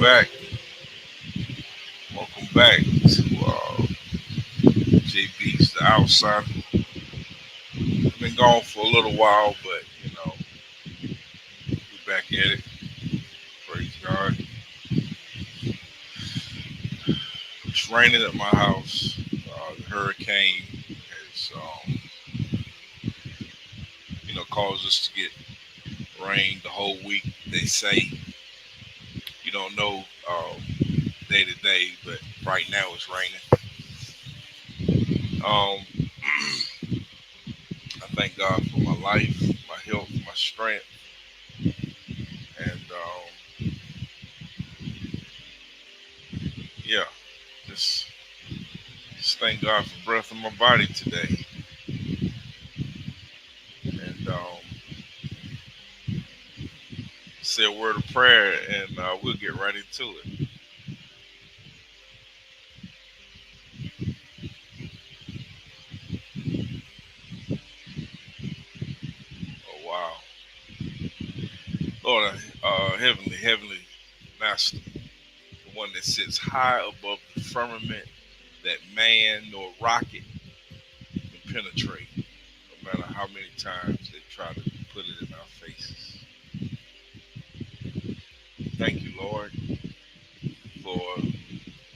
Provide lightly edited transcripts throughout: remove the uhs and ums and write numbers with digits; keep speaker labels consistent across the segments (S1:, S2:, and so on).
S1: back. Welcome back to JB's The Outsider. I've been gone for a little while, but we're back at it. Praise God. It's raining at my house. The hurricane has, caused us to get rain the whole week. They say you don't know day to day, but right now it's raining. Um, I thank God for my life, my health, my strength, and yeah, just just thank God for breath in my body today. And say a word of prayer, and we'll get right into it. Oh wow, Lord, heavenly Master, the one that sits high above the firmament, that man nor rocket can penetrate, no matter how many times they try to put it in our faces. Thank you, Lord, for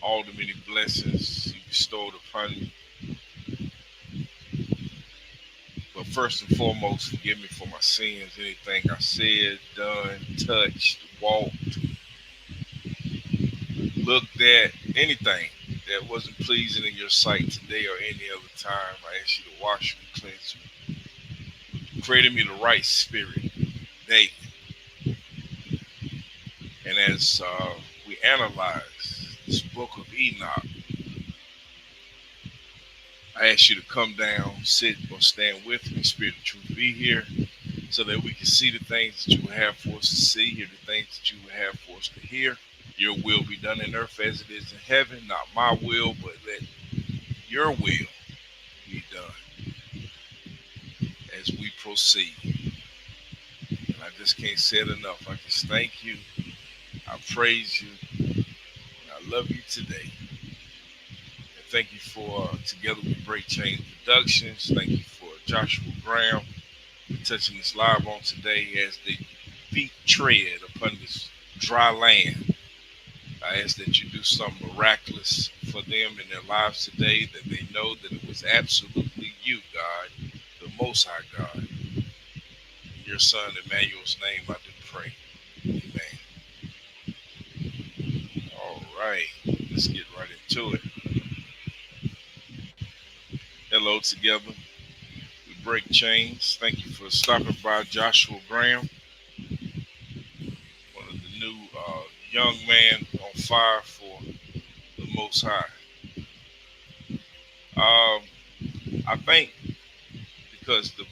S1: all the many blessings you bestowed upon me. But first and foremost, forgive me for my sins. Anything I said, done, touched, walked, looked at, anything that wasn't pleasing in your sight today or any other time, I ask you to wash me, cleanse me, create in me the right spirit daily. And as we analyze this book of Enoch, I ask you to come down, sit or stand with me, Spirit of Truth, be here, so that we can see the things that you would have for us to see, hear the things that you would have for us to hear. Your will be done in earth as it is in heaven, not my will, but let your will be done as we proceed. And I just can't say it enough. I just thank you. I praise you. And I love you today. And thank you for Together We Break Chains Productions. Thank you for Joshua Graham for touching this live on today as they feet tread upon this dry land. I ask that you do something miraculous for them in their lives today, that they know that it was absolutely you, God, the Most High God. In your Son, Emmanuel's name, I do pray. Amen. All right, let's get right into it. Hello, together. We break chains. Thank you for stopping by, Joshua Graham, one of the new young man on fire for the Most High. Um, I think because the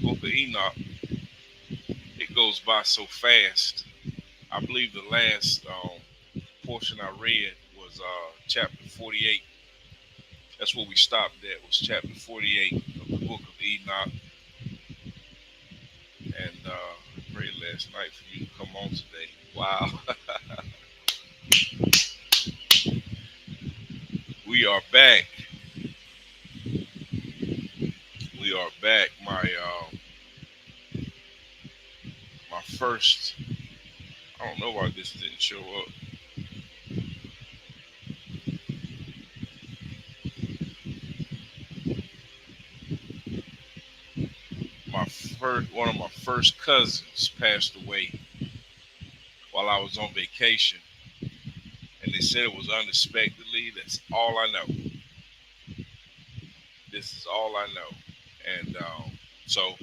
S1: book of Enoch, it goes by so fast. I believe the last portion I read was chapter 48. That's where we stopped at, was chapter 48 of the book of Enoch. And I prayed last night for you to come on today. Wow. We are back. We are back. My first, I don't know why this didn't show up. One of my first cousins passed away while I was on vacation, and they said it was unexpectedly. That's all I know. This is all I know. And so,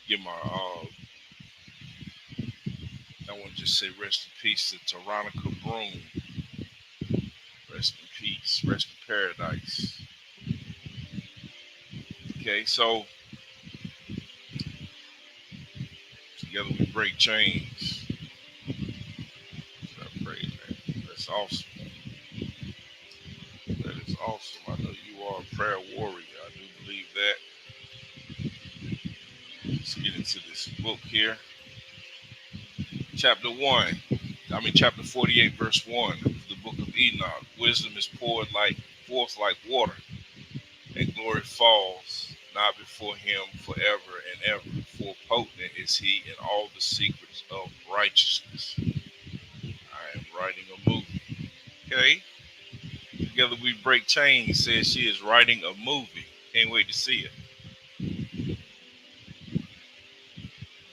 S1: give my, I want to just say rest in peace to Taronica Broom. Rest in peace. Rest in paradise. Okay, so together we break chains. I pray, man. That's awesome. That is awesome. I know you are a prayer warrior. I do believe that. Let's get into this book here. Chapter 1. chapter 48, verse 1 of the book of Enoch. Wisdom is poured forth like water, and glory falls not before him forever and ever. For potent is he in all the secrets of righteousness. I am writing a movie. Okay? Together we break chains says she is writing a movie. Can't wait to see it.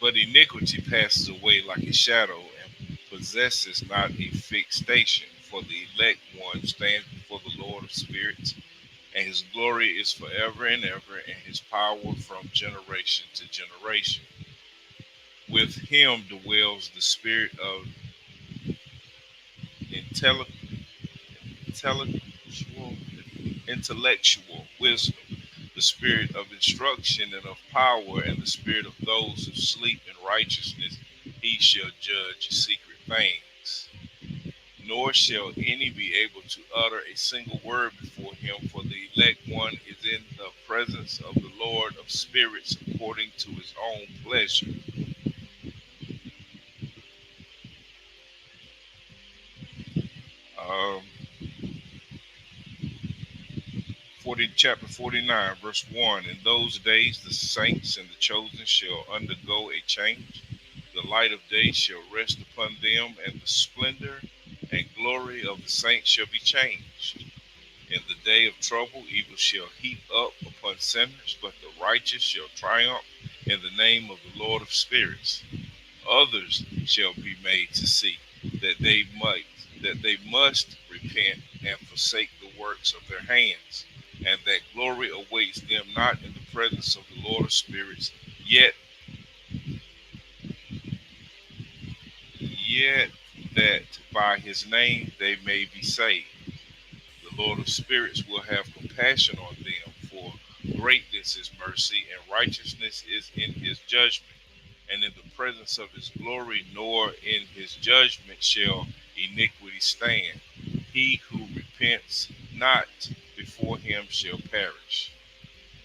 S1: But iniquity passes away like a shadow and possesses not a fixed station. For the elect one stands before the Lord of spirits, and his glory is forever and ever, and his power from generation to generation. With him dwells the spirit of intelli- intellectual, intellectual wisdom, the spirit of instruction and of power, and the spirit of those who sleep in righteousness. He shall judge secret things. Nor shall any be able to utter a single word before him, for the elect one is in the presence of the Lord of spirits according to his own pleasure. Um, chapter 49, verse 1. In those days the saints and the chosen shall undergo a change. The light of day shall rest upon them, and the splendor and glory of the saints shall be changed. In the day of trouble, evil shall heap up upon sinners, but the righteous shall triumph in the name of the Lord of spirits. Others shall be made to see that they must repent and forsake the works of their hands, and that glory awaits them not in the presence of the Lord of spirits, yet yet that by his name they may be saved. The Lord of spirits will have compassion on them, for greatness is mercy, and righteousness is in his judgment. And in the presence of his glory, nor in his judgment shall iniquity stand. He who repents not before him shall perish.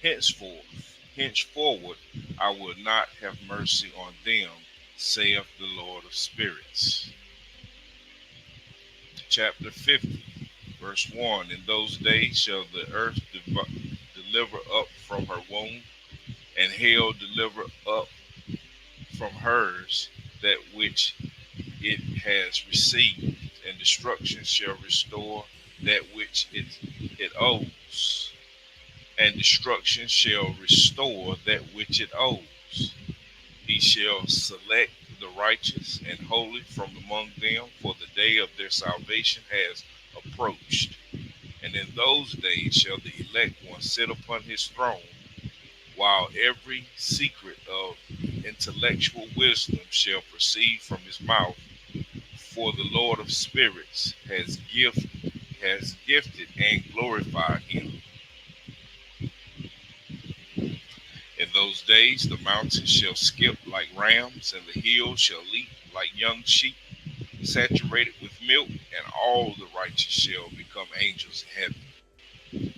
S1: Henceforward, I will not have mercy on them, saith the Lord of spirits. Chapter 50, verse 1. In those days shall the earth deliver up from her womb, and hell deliver up from hers that which it has received, and destruction shall restore that which it owes, and destruction shall restore that which it owes. He shall select the righteous and holy from among them, for the day of their salvation has approached. And in those days shall the elect one sit upon his throne, while every secret of intellectual wisdom shall proceed from his mouth. For the Lord of spirits has gifted and glorified him. In those days the mountains shall skip like rams, and the hills shall leap like young sheep, saturated with milk, and all the righteous shall become angels in heaven.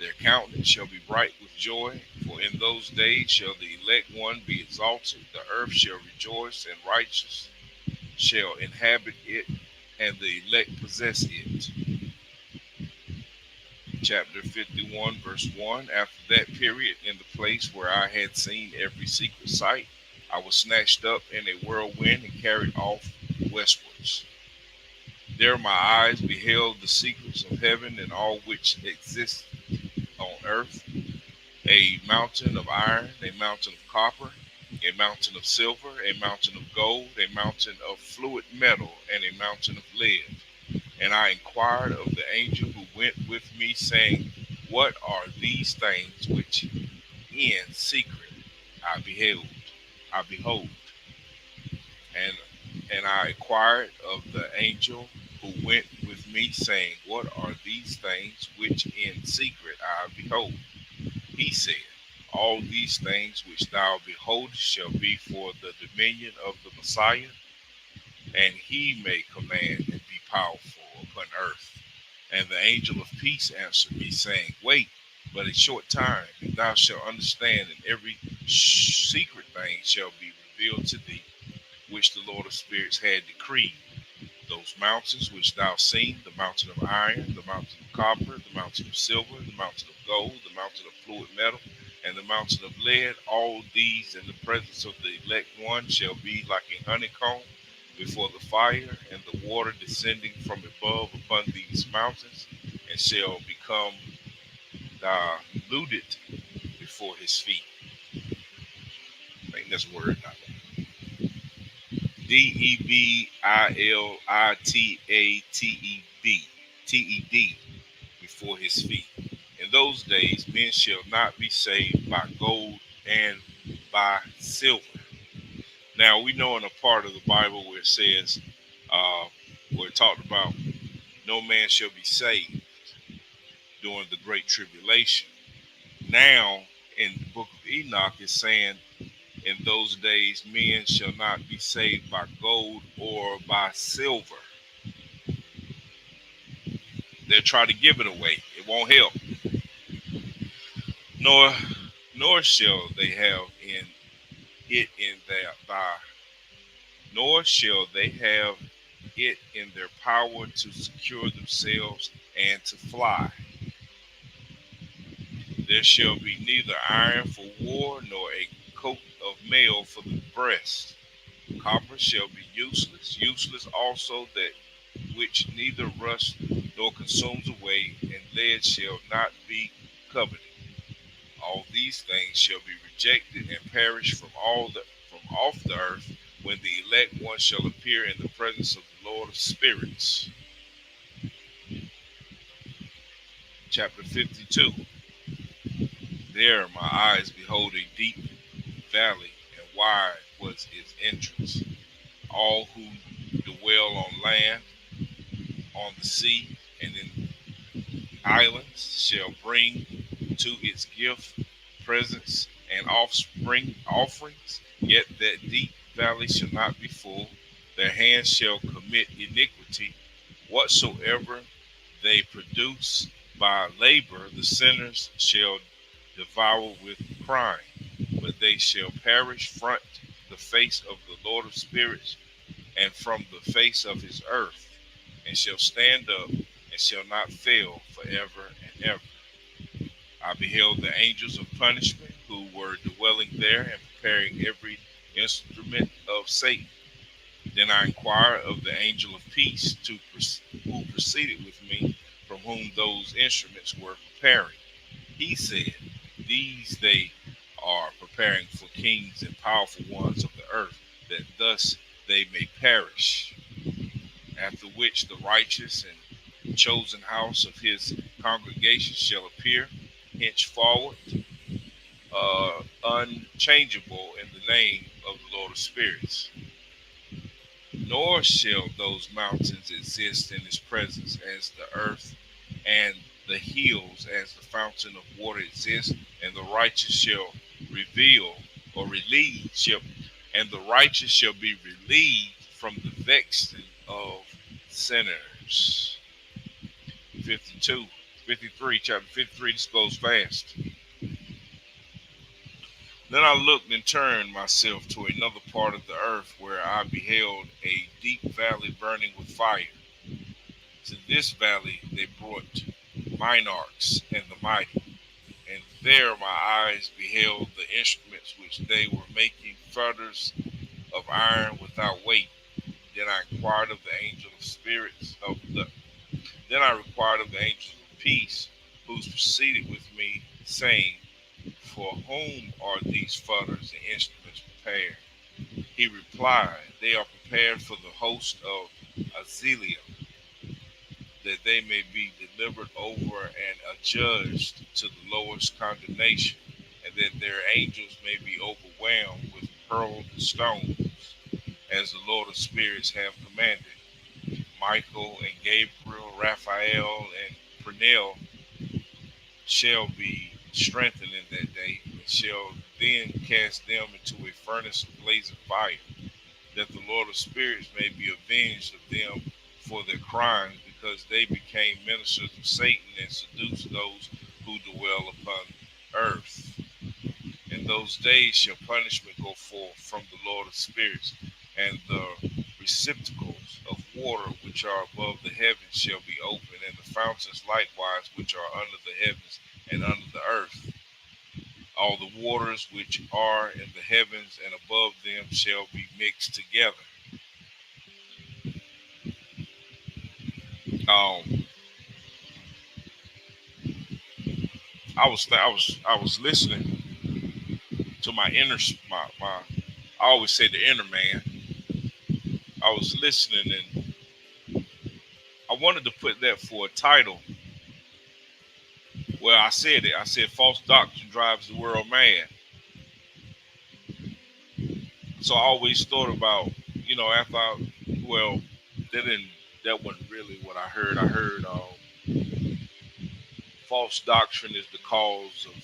S1: Their countenance shall be bright with joy, for in those days shall the elect one be exalted. The earth shall rejoice, and righteous shall inhabit it, and the elect possess it. Chapter 51, verse 1. After that period, in the place where I had seen every secret sight, I was snatched up in a whirlwind and carried off westwards. There my eyes beheld the secrets of heaven and all which exists on earth, a mountain of iron, a mountain of copper, a mountain of silver, a mountain of gold, a mountain of fluid metal, and a mountain of lead. And I inquired of the angel who went with me, saying, what are these things which in secret I beheld? I behold. And I inquired of the angel who went with me, saying, what are these things which in secret I behold? He said, all these things which thou beholdest shall be for the dominion of the Messiah, and he may command and be powerful upon earth. And the angel of peace answered me, saying, wait but a short time, and thou shalt understand, and every secret thing shall be revealed to thee, which the Lord of spirits had decreed. Those mountains which thou seen, the mountain of iron, the mountain of copper, the mountain of silver, the mountain of gold, the mountain of fluid metal, and the mountain of lead, all these in the presence of the elect one shall be like a honeycomb before the fire, and the water descending from above upon these mountains, and shall become diluted before his feet. I think that's a word, not Debiliated before his feet. In those days, men shall not be saved by gold and by silver. Now, we know in a part of the Bible where it says, where it talked about no man shall be saved during the Great Tribulation. Now, in the book of Enoch, it's saying, in those days, men shall not be saved by gold or by silver. They'll try to give it away. It won't help. Nor shall they have in it in their by nor shall they have it in their power to secure themselves and to fly. There shall be neither iron for war nor a coat of mail for the breast. Copper shall be useless, useless also that which neither rusts nor consumes away, and lead shall not be coveted. All these things shall be rejected and perish from off the earth, when the elect one shall appear in the presence of the Lord of spirits. Chapter 52. There my eyes behold a deep valley, and wide was its entrance. All who dwell on land, on the sea, and in islands shall bring to its gift presents and offerings, yet that deep valley shall not be full. Their hands shall commit iniquity. Whatsoever they produce by labor, the sinners shall devour with crime. But they shall perish from the face of the Lord of spirits, and from the face of his earth, and shall stand up, and shall not fail forever and ever. I beheld the angels of punishment, who were dwelling there and preparing every instrument of Satan. Then I inquired of the angel of peace, who proceeded with me, from whom those instruments were preparing. He said, these they are preparing for kings and powerful ones of the earth, that thus they may perish. After which the righteous and chosen house of his congregation shall appear, henceforward, unchangeable in the name of the Lord of spirits. Nor shall those mountains exist in his presence as the earth and the hills as the fountain of water exist, and the righteous shall reveal or relieve shall, and the righteous shall be relieved from the vexing of sinners. 52, 53, chapter 53, this goes fast. Then I looked and turned myself to another part of the earth, where I beheld a deep valley burning with fire. To this valley they brought monarchs and the mighty, and there my eyes beheld the instruments which they were making, fetters of iron without weight. Then I inquired of the angel of spirits of the then I required of the angel of peace, who proceeded with me, saying, for whom are these fetters and instruments prepared? He replied, they are prepared for the host of Azaliah, that they may be delivered over and adjudged to the lowest condemnation, and that their angels may be overwhelmed with pearl stones, as the Lord of spirits have commanded. Michael and Gabriel, Raphael and Pernell shall be strengthened in that day, and shall then cast them into a furnace of blazing fire, that the Lord of spirits may be avenged of them for their crimes, because they became ministers of Satan and seduced those who dwell upon earth. In those days shall punishment go forth from the Lord of spirits, and the receptacles of water which are above the heavens shall be opened, and the fountains likewise which are under the heavens and under the earth. All the waters which are in the heavens and above them shall be mixed together. Um, I was listening to my inner my I always say the inner man. I was listening and I wanted to put that for a title. Well, I said it. I said false doctrine drives the world mad. So I always thought about, after well, that didn't, that wasn't really what I heard. I heard false doctrine is the cause of,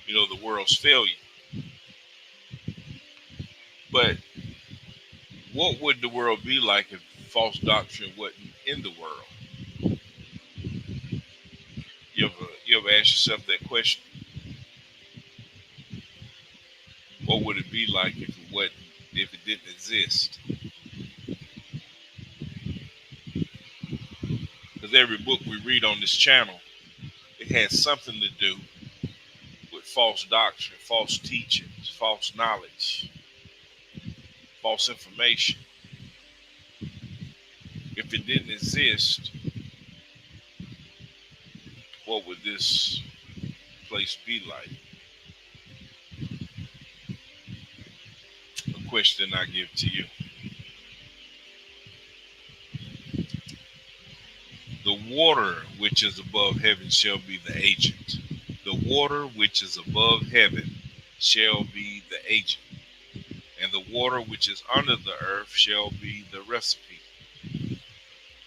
S1: the world's failure. But what would the world be like if false doctrine wasn't in the world? You ever ask yourself that question? What would it be like if it didn't exist? Because every book we read on this channel, it has something to do with false doctrine, false teachings, false knowledge, false information. If it didn't exist, what would this place be like? A question I give to you. The water which is above heaven shall be the agent. The water which is above heaven shall be the agent. And the water which is under the earth shall be the recipe,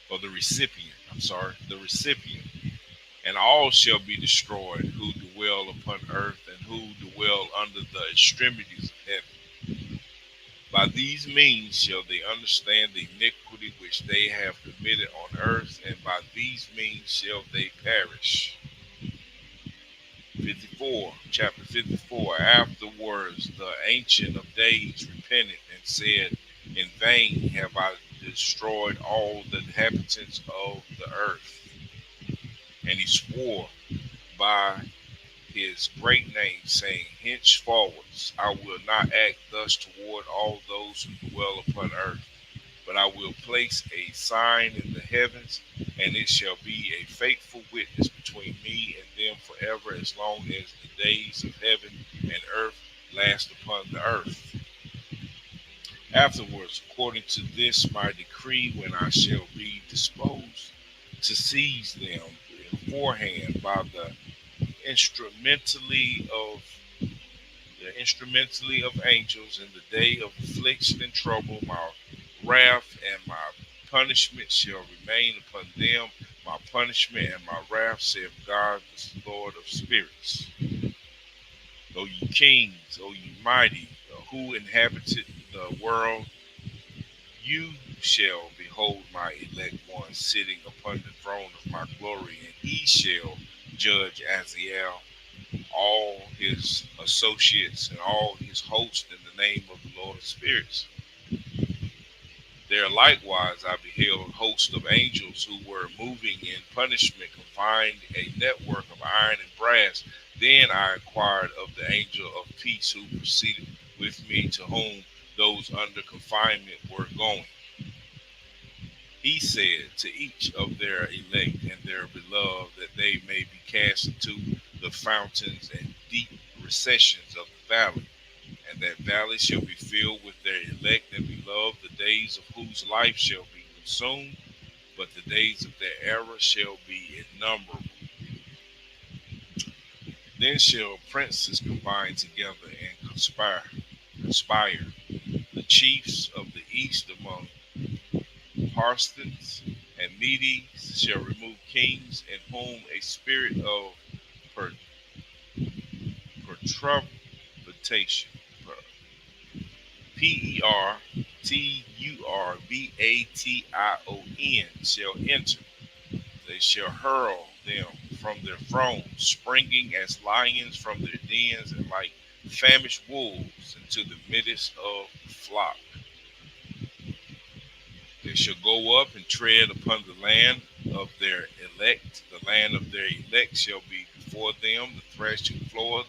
S1: or the recipient. I'm sorry, the recipient. And all shall be destroyed who dwell upon earth and who dwell under the extremities of heaven. By these means shall they understand the iniquity which they have committed on earth, and by these means shall they perish. 54, chapter 54. Afterwards, the Ancient of Days repented and said, in vain have I destroyed all the inhabitants of the earth. And he swore by his great name, saying, henceforward I will not act thus toward all those who dwell upon earth, but I will place a sign in the heavens, and it shall be a faithful witness between me and them forever, as long as the days of heaven and earth last upon the earth. Afterwards, according to this my decree, when I shall be disposed to seize them beforehand by the instrumentally of angels in the day of affliction and trouble, my wrath and my punishment shall remain upon them. My punishment and my wrath, saith God, the Lord of spirits. O ye kings, O ye mighty, who inhabited the world, you shall behold my elect one sitting upon the throne of my glory, and he shall judge Azael, all his associates, and all his host in the name of the Lord of spirits. There likewise I beheld hosts of angels who were moving in punishment, confined a network of iron and brass. Then I inquired of the angel of peace who proceeded with me, to whom those under confinement were going. He said, to each of their elect and their beloved, that they may be cast into the fountains and deep recessions of the valley, and that valley shall be filled with their elect and beloved, the days of whose life shall be consumed, but the days of their error shall be innumerable. Then shall princes combine together and conspire. The chiefs of the east among Parthens and Medes shall remove kings, in whom a spirit of perturbation, Perturbatation shall enter. They shall hurl them from their thrones, springing as lions from their dens, and like famished wolves into the midst of the flock. They shall go up and tread upon the land of their elect. The land of their elect shall be before them, the threshing floor,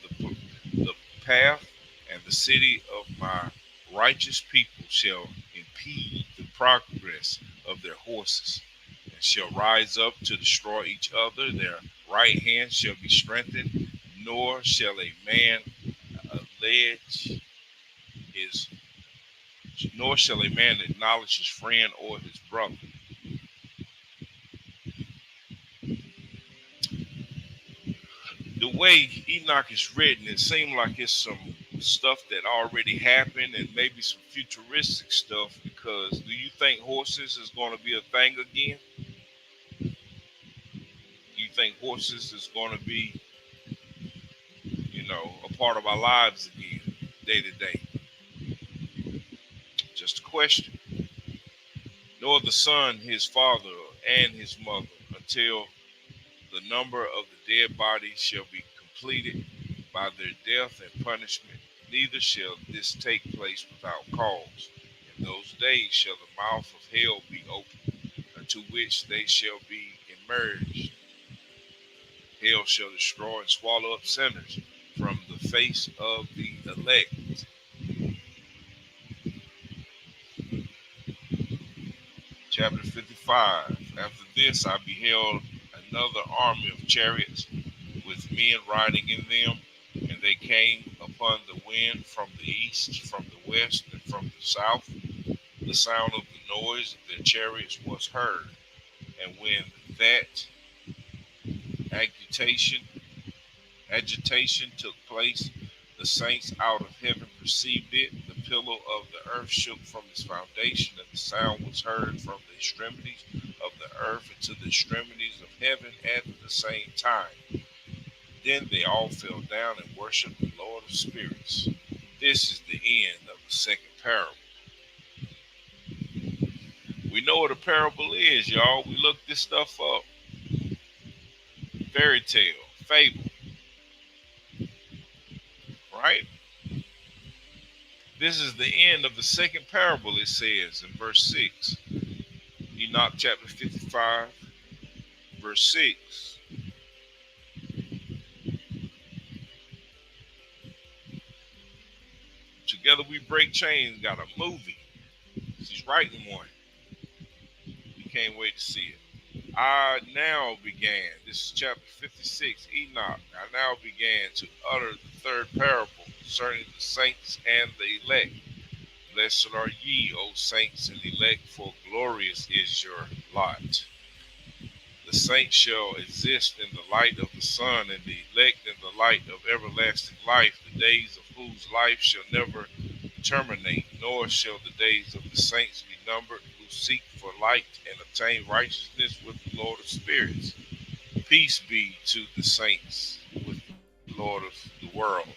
S1: the path, and the city of my righteous people shall impede the progress of their horses, and shall rise up to destroy each other. Their right hand shall be strengthened, nor shall a man allege his, nor shall a man acknowledge his friend or his brother. The way Enoch is written, it seems like it's some stuff that already happened and maybe some futuristic stuff. Because do you think horses is going to be a thing again? Do you think horses is going to be, a part of our lives again, day to day? Just a question. Nor the son his father and his mother, until the number of the dead bodies shall be completed by their death and punishment. Neither shall this take place without cause. In those days shall the mouth of hell be opened, unto which they shall be immersed. Hell shall destroy and swallow up sinners from the face of the elect. Chapter 55. After this I beheld another army of chariots with men riding in them, and they came upon the wind from the east, from the west, and from the south. The sound of the noise of their chariots was heard, and when that agitation agitation took place, the saints out of heaven perceived it. The pillow of the earth shook from its foundation, and the sound was heard from the extremities of the earth into the extremities of heaven at the same time. Then they all fell down and worshiped the Lord of spirits. This is the end of the second parable. We know what a parable is, y'all. We looked this stuff up. Fairy tale, fable, right? This is the end of the second parable, it says in verse 6. Enoch chapter 55, verse 6. Together We Break Chains got a movie. She's writing one. We can't wait to see it. I now began, this is chapter 56, Enoch. I now began to utter the third parable concerning the saints and the elect. Blessed are ye, O saints and elect, for glorious is your lot. The saints shall exist in the light of the sun, and the elect in the light of everlasting life, the days of whose life shall never terminate, nor shall the days of the saints be numbered, who seek for light and obtain righteousness with the Lord of spirits. Peace be to the saints with the Lord of the world.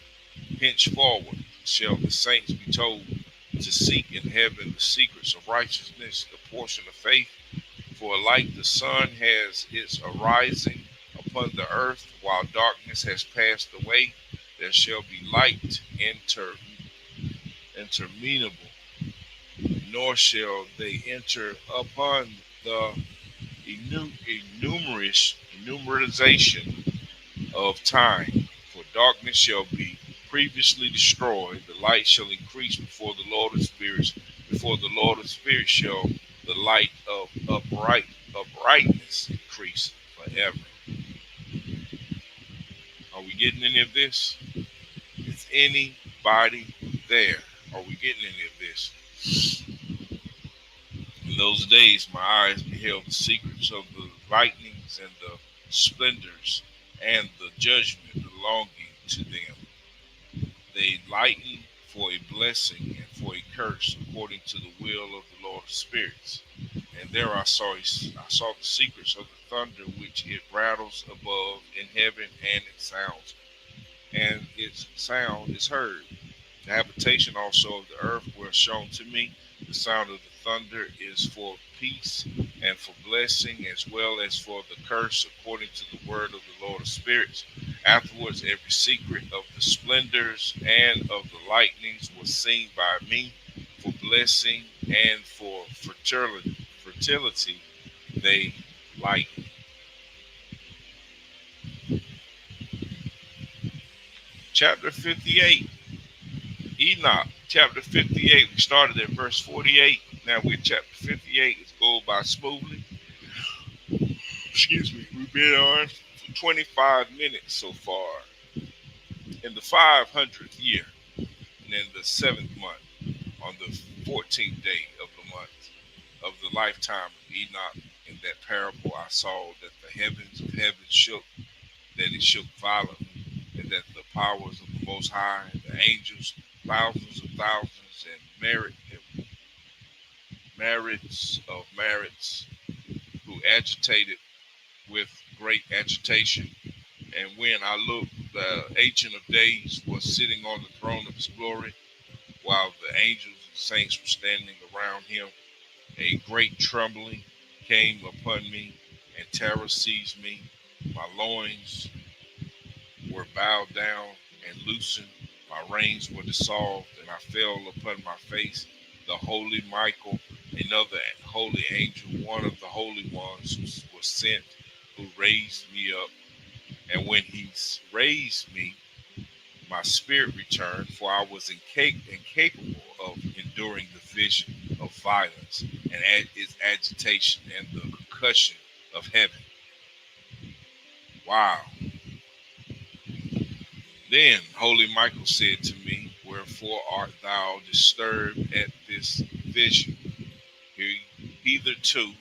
S1: Henceforward shall the saints be told to seek in heaven the secrets of righteousness, the portion of faith. For like the sun has its arising upon the earth, while darkness has passed away, there shall be light interminable, nor shall they enter upon the enumeration of time. For darkness shall be previously destroyed, the light shall increase before the Lord of spirits. Before the Lord of spirits shall the light of uprightness increase forever. Are we getting any of this? Is anybody there? Are we getting any of this? In those days, my eyes beheld the secrets of the lightnings and the splendors and the judgment belonging to them. They lighten for a blessing and for a curse, according to the will of the Lord of spirits. And there I saw the secrets of the thunder, which it rattles above in heaven, and its sound is heard. The habitation also of the earth were shown to me. The sound of the thunder is for peace and for blessing, as well as for the curse, according to the word of the Lord of spirits. Afterwards, every secret of the splendors and of the lightnings was seen by me for blessing and for fertility, fertility they lighten. Chapter 58, Enoch. Chapter 58, we started at verse 48. Now we're at chapter 58. It's going by smoothly. Excuse me. We've been on for 25 minutes so far. In the 500th year, and in the 7th month, on the 14th day of the month of the lifetime of Enoch, in that parable I saw that the heavens of heaven shook, that it shook violently, and that the powers of the Most High, the angels, thousands of thousands, and merits of merits, who agitated with great agitation. And when I looked, the Ancient of Days was sitting on the throne of his glory, while the angels and saints were standing around him. A great trembling came upon me, and terror seized me. My loins were bowed down and loosened. My reins were dissolved, and I fell upon my face. The holy Michael, another holy angel, one of the holy ones, was sent, who raised me up. And when he raised me, my spirit returned, for I was incapable of enduring the vision of violence and its agitation and the concussion of heaven. Wow. Then Holy Michael said to me, wherefore art thou disturbed at this vision? Hitherto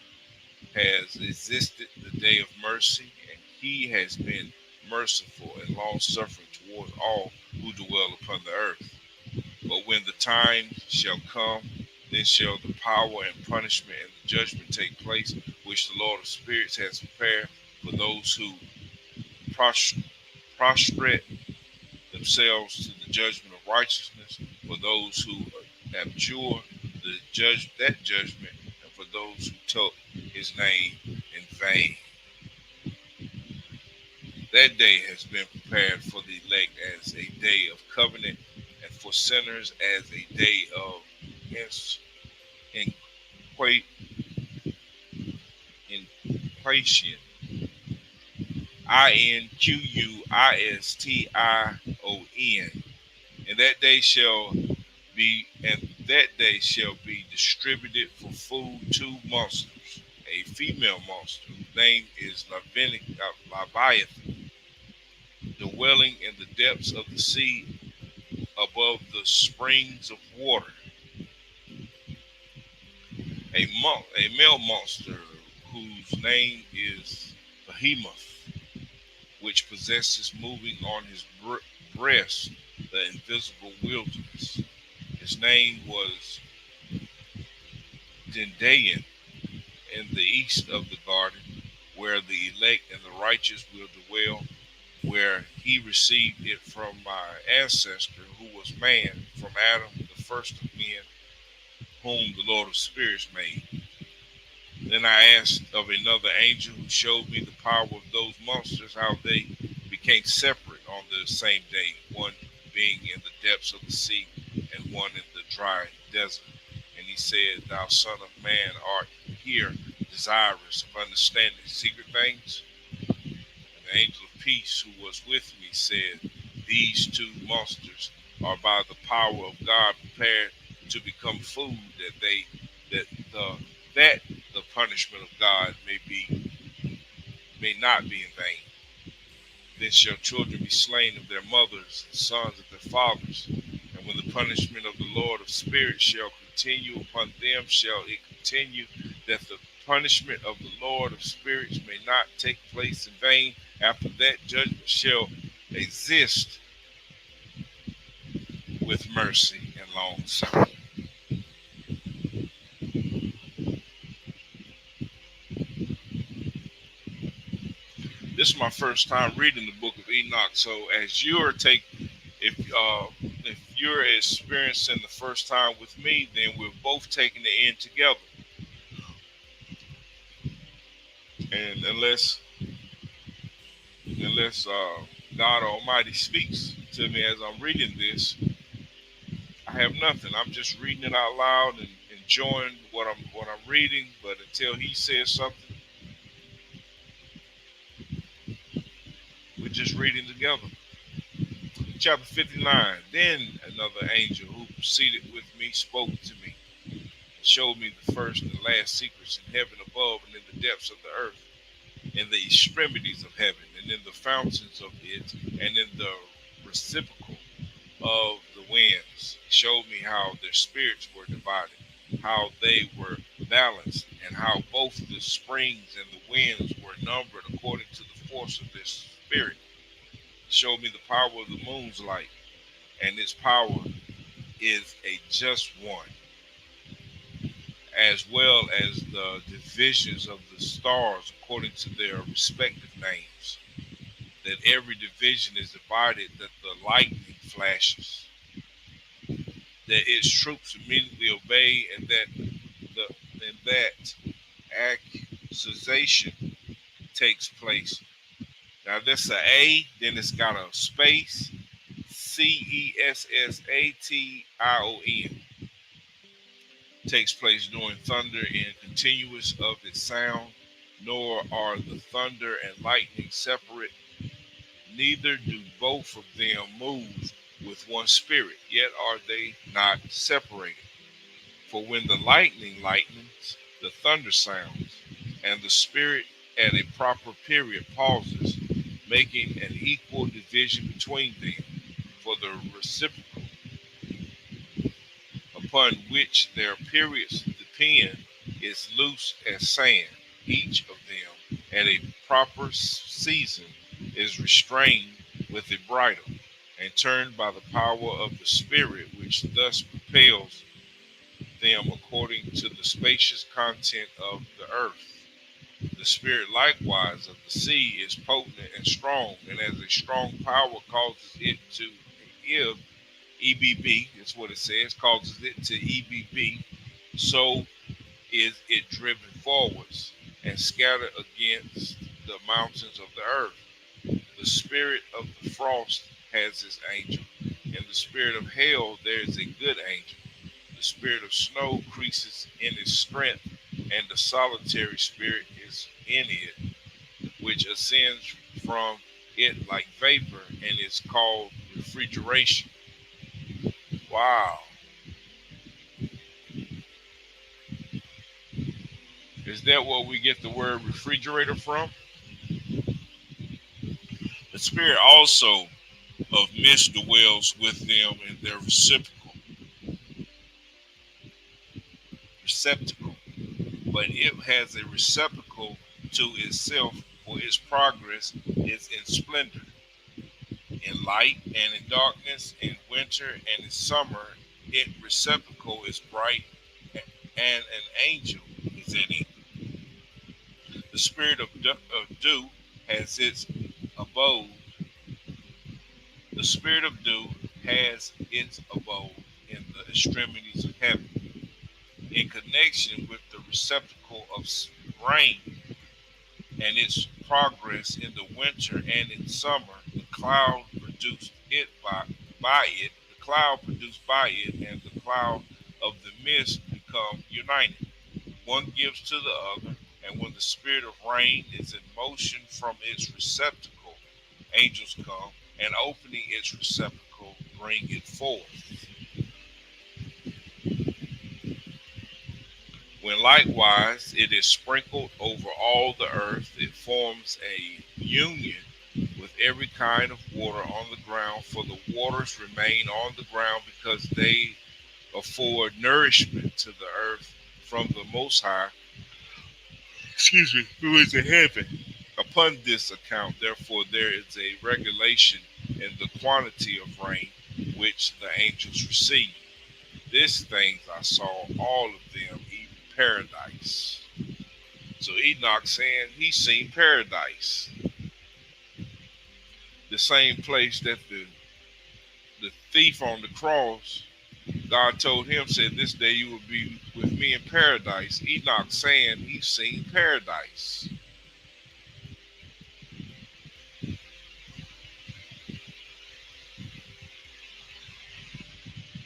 S1: has existed the day of mercy, and he has been merciful and long suffering towards all who dwell upon the earth. But when the time shall come, then shall the power and punishment and the judgment take place, which the Lord of spirits has prepared for those who prostrate themselves to the judgment of righteousness, for those who abjure that judgment, and for those who took his name in vain. That day has been prepared for the elect as a day of covenant, and for sinners as a day of inquisition. Inquistion. And that day shall be distributed for food two monsters. A female monster, whose name is Leviathan, dwelling in the depths of the sea above the springs of water. A male monster, whose name is Behemoth, which possesses moving on his breast the invisible wilderness. His name was Dendayan, in the east of the garden, where the elect and the righteous will dwell, where he received it from my ancestor, who was man, from Adam, the first of men, whom the Lord of spirits made. Then I asked of another angel, who showed me the power of those monsters, how they became separate on the same day, one being in the depths of the sea and one in the dry desert. And he said, thou son of man, art here desirous of understanding secret things? And the angel of peace, who was with me, said, these two monsters are by the power of God prepared to become food, that the that the punishment of God may not be in vain. Then shall children be slain of their mothers, and sons of their fathers. And when the punishment of the Lord of spirits shall continue upon them, shall it continue, that the punishment of the Lord of spirits may not take place in vain. After that, judgment shall exist with mercy and long suffering. This is my first time reading the book of Enoch. So as if you're experiencing the first time with me, then we're both taking the end together. And unless God Almighty speaks to me as I'm reading this, I have nothing. I'm just reading it out loud and enjoying what I'm reading, but until he says something, we're just reading together. Chapter 59. Then another angel who proceeded with me spoke to me and showed me the first and last secrets in heaven above and in the depths of the earth, in the extremities of heaven, and in the fountains of it, and in the reciprocal of the winds. He showed me how their spirits were divided, how they were balanced, and how both the springs and the winds were numbered according to the force of their spirit. He showed me the power of the moon's light, and its power is a just one, as well as the divisions of the stars according to their respective names. That every division is divided, that the lightning flashes, that its troops immediately obey, and that accusation takes place. Now that's a A, then it's got a space, Cessation. Takes place during thunder and continuous of its sound, nor are the thunder and lightning separate, neither do both of them move with one spirit, yet are they not separated. For when the lightning lightens, the thunder sounds, and the spirit at a proper period pauses, making an equal division between them. For the reciprocal upon which their periods depend is loose as sand. Each of them at a proper season is restrained with a bridle and turned by the power of the Spirit, which thus propels them according to the spacious content of the earth. The Spirit likewise of the sea is potent and strong, and as a strong power causes it to ebb, EBB is what it says, causes it to EBB, so is it driven forwards and scattered against the mountains of the earth. The spirit of the frost has his angel. In the spirit of hail there is a good angel. The spirit of snow increases in its strength, and the solitary spirit is in it, which ascends from it like vapor and is called refrigeration. Wow. Is that what we get the word refrigerator from? The spirit also of mist dwells with them in their receptacle, but it has a receptacle to itself, for its progress is in splendor, in light and in darkness, in winter and in summer. Its receptacle is bright, and an angel is in it. The spirit of dew has its abode. The spirit of dew has its abode in the extremities of heaven, in connection with the receptacle of rain and its progress in the winter and in summer. The cloud produced by it, the cloud produced by it, and the cloud of the mist become united. One gives to the other, and when the spirit of rain is in motion from its receptacle, angels come and opening its receptacle bring it forth. When likewise it is sprinkled over all the earth, it forms a union with every kind of water on the ground, for the waters remain on the ground because they afford nourishment to the earth from the Most High, who is in heaven. Upon this account, therefore, there is a regulation in the quantity of rain which the angels receive. These things I saw, all of them, even paradise. So Enoch saying he's seen paradise, the same place that the thief on the cross, God told him, said, "This day you will be with me in paradise." Enoch saying he's seen paradise.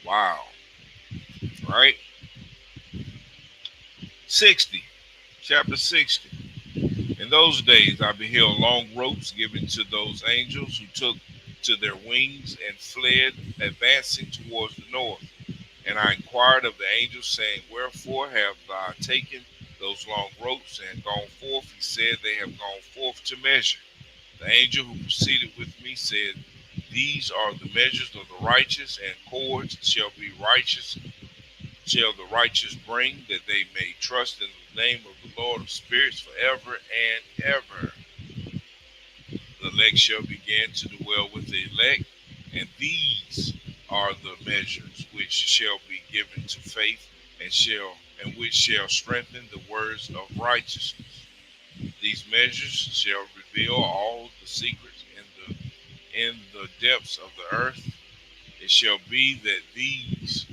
S1: Wow, right? 60, chapter 60. In those days I beheld long ropes given to those angels who took to their wings and fled, advancing towards the north. And I inquired of the angel, saying, Wherefore have thou taken those long ropes and gone forth? He said, They have gone forth to measure. The angel who proceeded with me said, These are the measures of the righteous, and cords shall the righteous bring, that they may trust in the name of the Lord of spirits forever and ever. The elect shall begin to dwell with the elect, and these are the measures which shall be given to faith, and which shall strengthen the words of righteousness. These measures shall reveal all the secrets in the depths of the earth. It shall be that these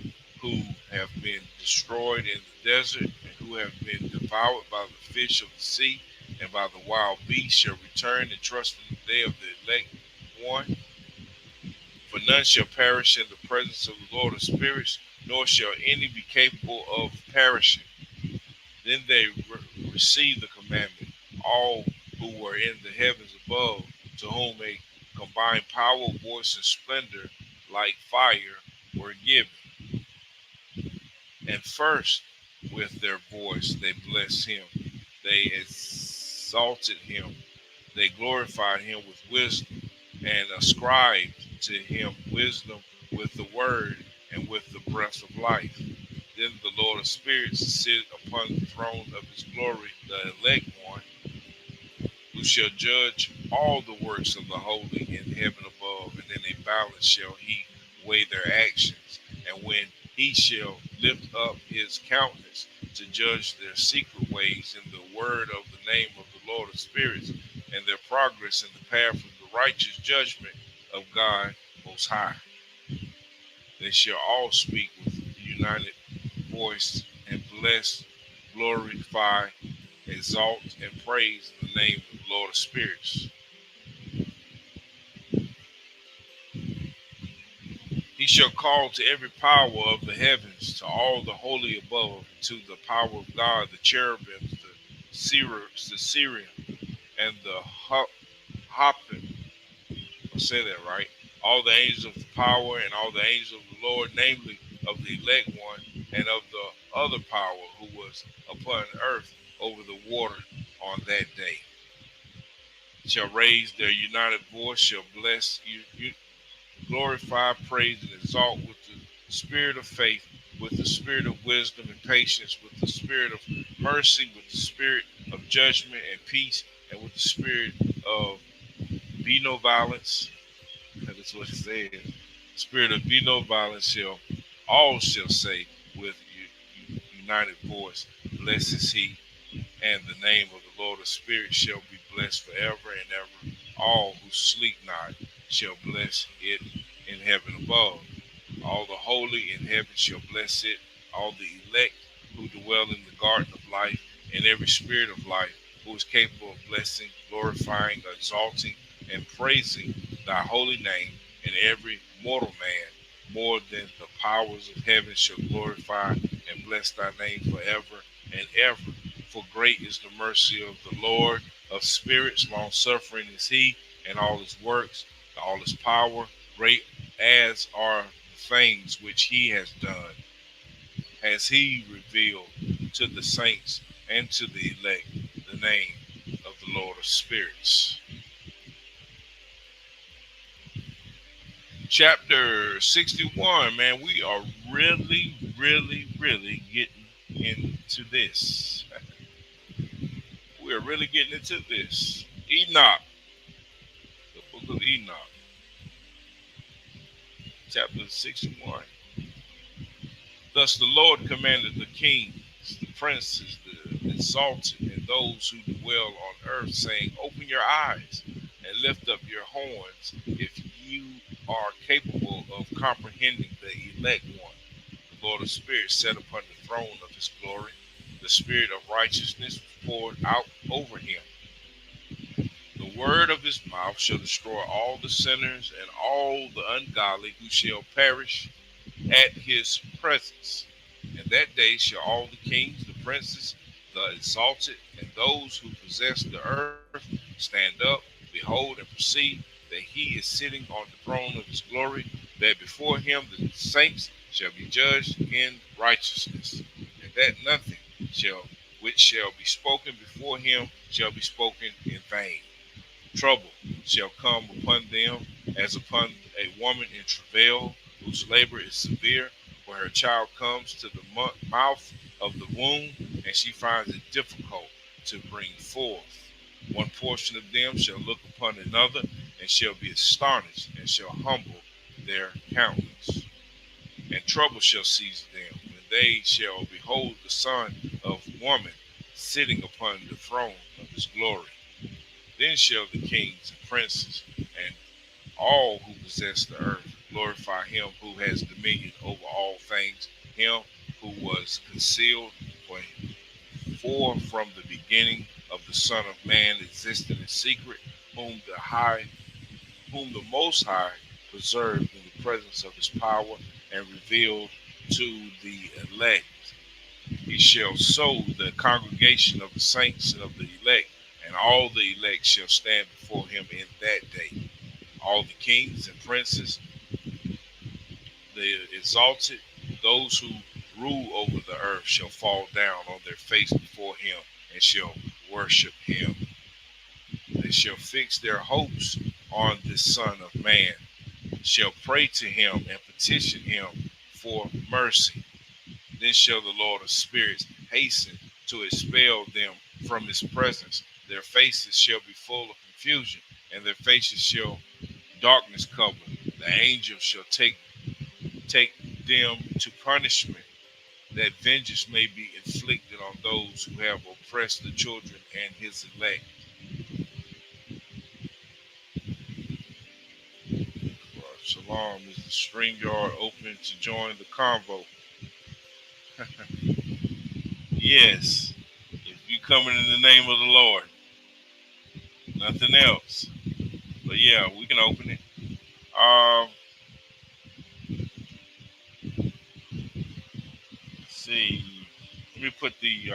S1: who have been destroyed in the desert, and who have been devoured by the fish of the sea and by the wild beasts, shall return and trust in the day of the elect one. For none shall perish in the presence of the Lord of spirits, nor shall any be capable of perishing. Then they received the commandment, all who were in the heavens above, to whom a combined power, voice, and splendor like fire were given. And first, with their voice, they blessed him. They exalted him. They glorified him with wisdom, and ascribed to him wisdom with the word and with the breath of life. Then the Lord of spirits sit upon the throne of his glory, the elect one, who shall judge all the works of the holy in heaven above, and in a balance shall he weigh their actions. And when he shall lift up his countenance to judge their secret ways in the word of the name of the Lord of spirits, and their progress in the path of the righteous judgment of God Most High. They shall all speak with united voice and bless, glorify, exalt, and praise in the name of the Lord of spirits. He shall call to every power of the heavens, to all the holy above, to the power of God, the cherubims, the Syrian, and the Hoppim. I'll say that right. All the angels of the power and all the angels of the Lord, namely of the elect one, and of the other power who was upon earth over the water on that day, shall raise their united voice, shall bless you, glorify, praise, and exalt with the spirit of faith, with the spirit of wisdom and patience, with the spirit of mercy, with the spirit of judgment and peace, and with the spirit of be no violence. That's what it says. Spirit of be no violence shall all shall say with united voice, blessed is he, and the name of the Lord of spirits shall be blessed forever and ever. All who sleep not shall bless it in heaven above. All the holy in heaven shall bless it. All the elect who dwell in the garden of life, and every spirit of life who is capable of blessing, glorifying, exalting, and praising thy holy name, and every mortal man more than the powers of heaven shall glorify and bless thy name forever and ever. For great is the mercy of the Lord of spirits, long suffering is he, and all his works, all his power, great as are the things which he has done, has he revealed to the saints and to the elect the name of the Lord of spirits. Chapter 61, man, we are really getting into this. We are really getting into this. Enoch, the book of Enoch, chapter 61. Thus the Lord commanded the kings, the princes, the exalted, and those who dwell on earth, saying, Open your eyes and lift up your horns, if you are capable of comprehending the elect one. The Lord of spirits sat upon the throne of his glory. The spirit of righteousness was poured out over him. The word of his mouth shall destroy all the sinners and all the ungodly who shall perish at his presence. And that day shall all the kings, the princes, the exalted, and those who possess the earth stand up, behold, and perceive that he is sitting on the throne of his glory, that before him the saints shall be judged in righteousness, and that nothing shall which shall be spoken before him shall be spoken in vain. Trouble shall come upon them as upon a woman in travail, whose labor is severe, when her child comes to the mouth of the womb, and she finds it difficult to bring forth. One portion of them shall look upon another, and shall be astonished, and shall humble their countenance. And trouble shall seize them, when they shall behold the Son of woman sitting upon the throne of his glory. Then shall the kings and princes and all who possess the earth glorify him who has dominion over all things, him who was concealed for from the beginning of the Son of Man existed in secret, whom the Most High preserved in the presence of his power and revealed to the elect. He shall sow the congregation of the saints and of the elect, and all the elect shall stand before him in that day. All the kings and princes, the exalted, those who rule over the earth shall fall down on their face before him and shall worship him. They shall fix their hopes on this Son of Man, shall pray to him and petition him for mercy. Then shall the Lord of spirits hasten to expel them from his presence. Their faces shall be full of confusion, and their faces shall darkness cover. The angels shall take them to punishment, that vengeance may be inflicted on those who have oppressed the children and his elect. Shalom, is the string yard open to join the convo? Yes, if you coming in the name of the Lord, nothing else. But yeah, we can open it. Let's see. Let me put the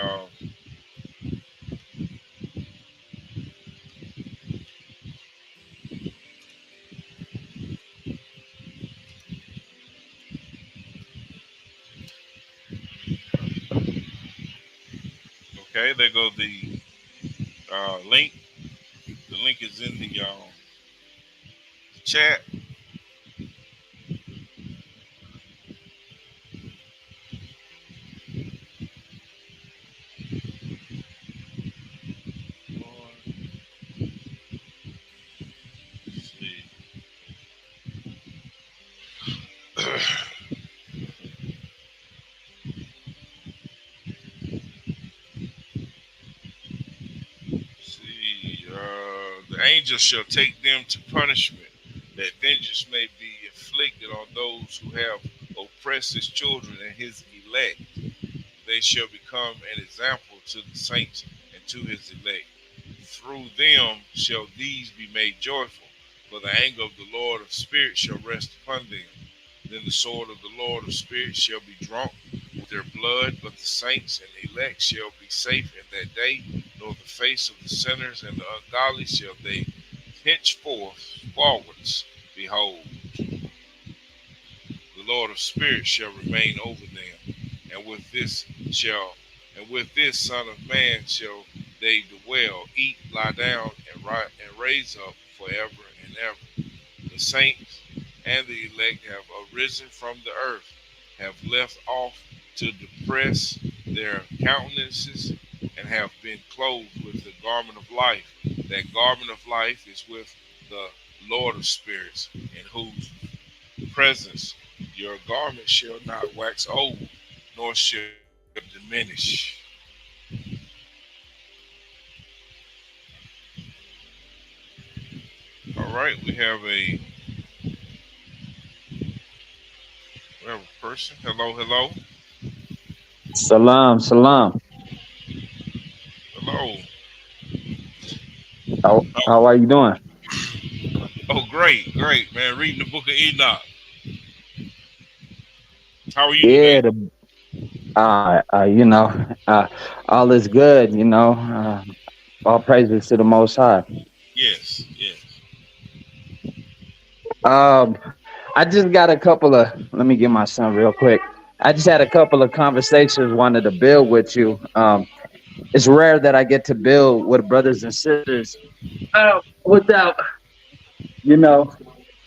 S1: okay. There go the link. The link is in the chat. Let's see. See, the angels shall take them to punishment, that vengeance may be inflicted on those who have oppressed his children and his elect. They shall become an example to the saints and to his elect. Through them shall these be made joyful, for the anger of the Lord of spirits shall rest upon them. Then the sword of the Lord of spirits shall be drunk with their blood, but the saints and the elect shall be safe in that day, nor the face of the sinners and the ungodly shall they henceforth forwards behold. The Lord of spirits shall remain over them, and with this shall and with this Son of Man shall they dwell, eat, lie down, and raise up forever and ever. The saints and the elect have arisen from the earth, have left off to depress their countenances, and have been clothed with the garment of life. That garment of life is with the Lord of spirits, in whose presence your garment shall not wax old, nor shall diminish. All right, we have a person. Hello, hello,
S2: Salam, salam.
S1: hello.
S2: How are you doing?
S1: Oh, great, great, man. Reading the book of Enoch. How are you
S2: Yeah,
S1: today?
S2: You know, all is good. All praises to the Most High.
S1: Yes, yes.
S2: Um, I just got a couple of. Let me get my son real quick. I just had a couple of conversations wanted to build with you. It's rare that I get to build with brothers and sisters without, you know,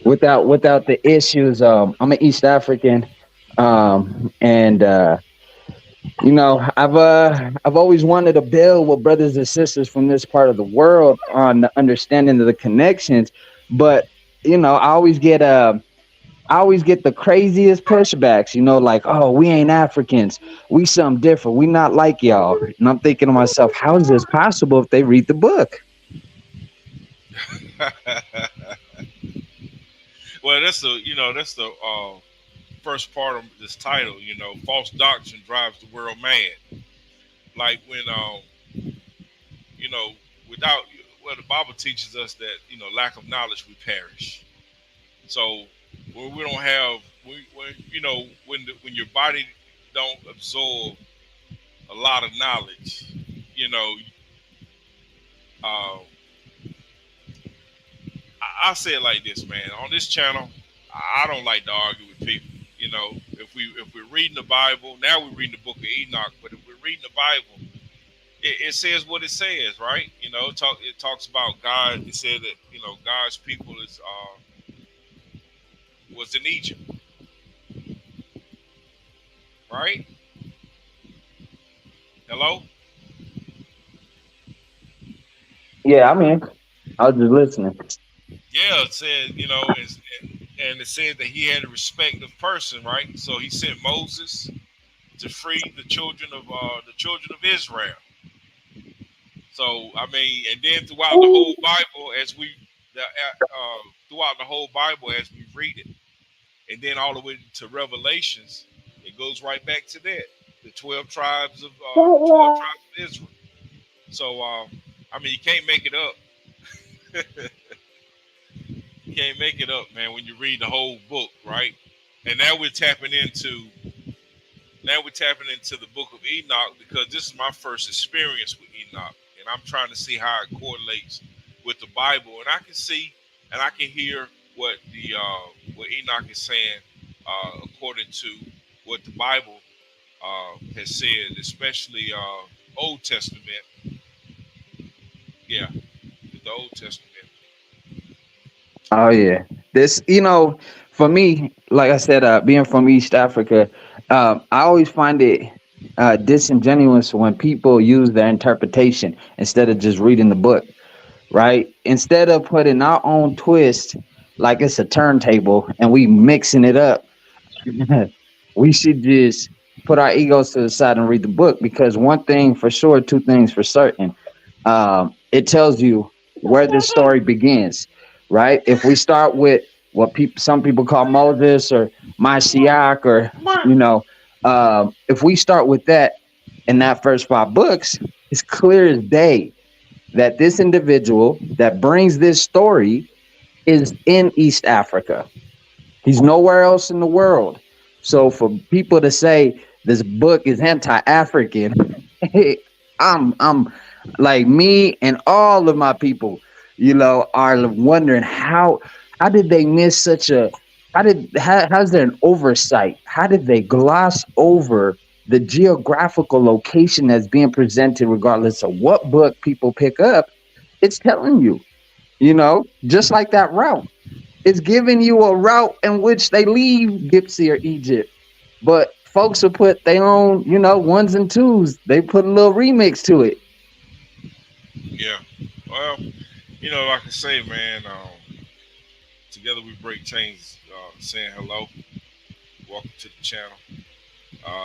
S2: without the issues. I'm an East African, and I've always wanted to build with brothers and sisters from this part of the world on the understanding of the connections, but I always get the craziest pushbacks, like, oh, we ain't Africans. We something different. We not like y'all. And I'm thinking to myself, how is this possible if they read the book?
S1: Well, that's the first part of this title. False doctrine drives the world mad. Like when you know, without well, the Bible teaches us that lack of knowledge we perish. So when we don't have when your body don't absorb a lot of knowledge, you know, uh, I say it like this, man. On this channel, I don't like to argue with people. If we're reading the Bible, now we're reading the book of Enoch, but if we're reading the Bible, it says what it says, right? It talks about God. It said that God's people is was in Egypt, right? Hello.
S2: Yeah, I mean, I was just listening.
S1: Yeah, it said and it said that he had a respect of person, right? So he sent Moses to free the children of Israel. So I mean, and then throughout the whole Bible, throughout the whole Bible as we read it, and then all the way to Revelations, it goes right back to that the 12 tribes of Israel. So I mean, you can't make it up. You can't make it up, man. When you read the whole book, right? And now we're tapping into the book of Enoch because this is my first experience with Enoch, and I'm trying to see how it correlates with the Bible, and I can see and I can hear what Enoch is saying according to what the Bible has said, especially Old Testament. Yeah, the Old Testament.
S2: Oh yeah, this for me, like I said, being from East Africa, I always find it disingenuous when people use their interpretation instead of just reading the book, right? Instead of putting our own twist, like it's a turntable, and we mixing it up. We should just put our egos to the side and read the book, because one thing for sure, two things for certain. It tells you where this story begins, right? If we start with what some people call Moses or Mashiach, or if we start with that in that first five books, it's clear as day that this individual that brings this story is in East Africa. He's nowhere else in the world. So for people to say this book is anti-African, I'm like, me and all of my people, are wondering how did they miss such a how's there an oversight? How did they gloss over the geographical location that's being presented, regardless of what book people pick up? It's telling you, just like that route. It's giving you a route in which they leave Gypsy or Egypt. But folks will put their own, ones and twos. They put a little remix to it.
S1: Yeah. Well, like I say, man. Together we break chains. Saying hello. Welcome to the channel.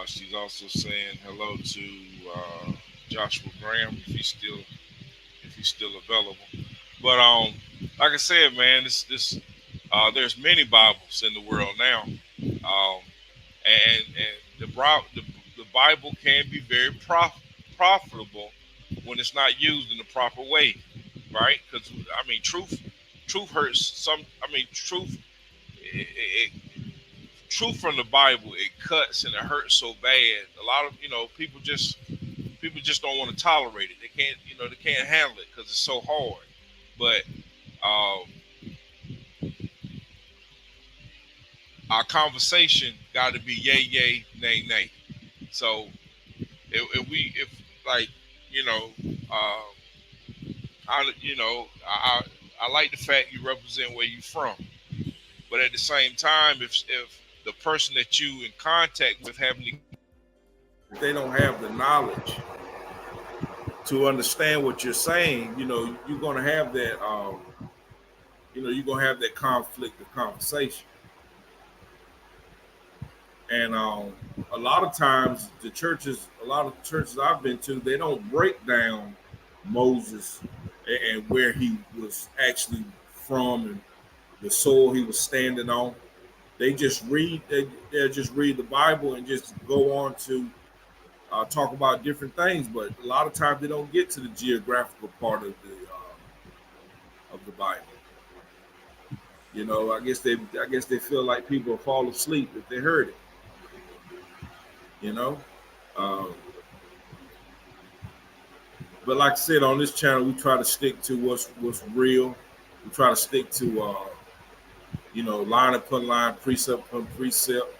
S1: She's also saying hello to Joshua Graham if he's still available. But like I said, man, there's many Bibles in the world now, and the Bible can be very profitable when it's not used in the proper way, right? Because I mean, truth hurts some. I mean, truth from the Bible, it cuts and it hurts so bad. A lot of people just don't want to tolerate it. They can't they can't handle it because it's so hard. But um, our conversation got to be yay yay nay nay. So if like you know I like the fact you represent where you from, but at the same time, if the person that you in contact with have any, if they don't have the knowledge to understand what you're saying, you're gonna have that you're gonna have that conflict of conversation. And a lot of times a lot of the churches I've been to, they don't break down Moses and where he was actually from and the soil he was standing on. They just read, they'll just read the Bible and just go on to talk about different things. But a lot of times they don't get to the geographical part of the Bible. I guess they feel like people will fall asleep if they heard it. You know, um, but like I said, on this channel, we try to stick to what's real. We try to stick to line upon line, precept upon precept,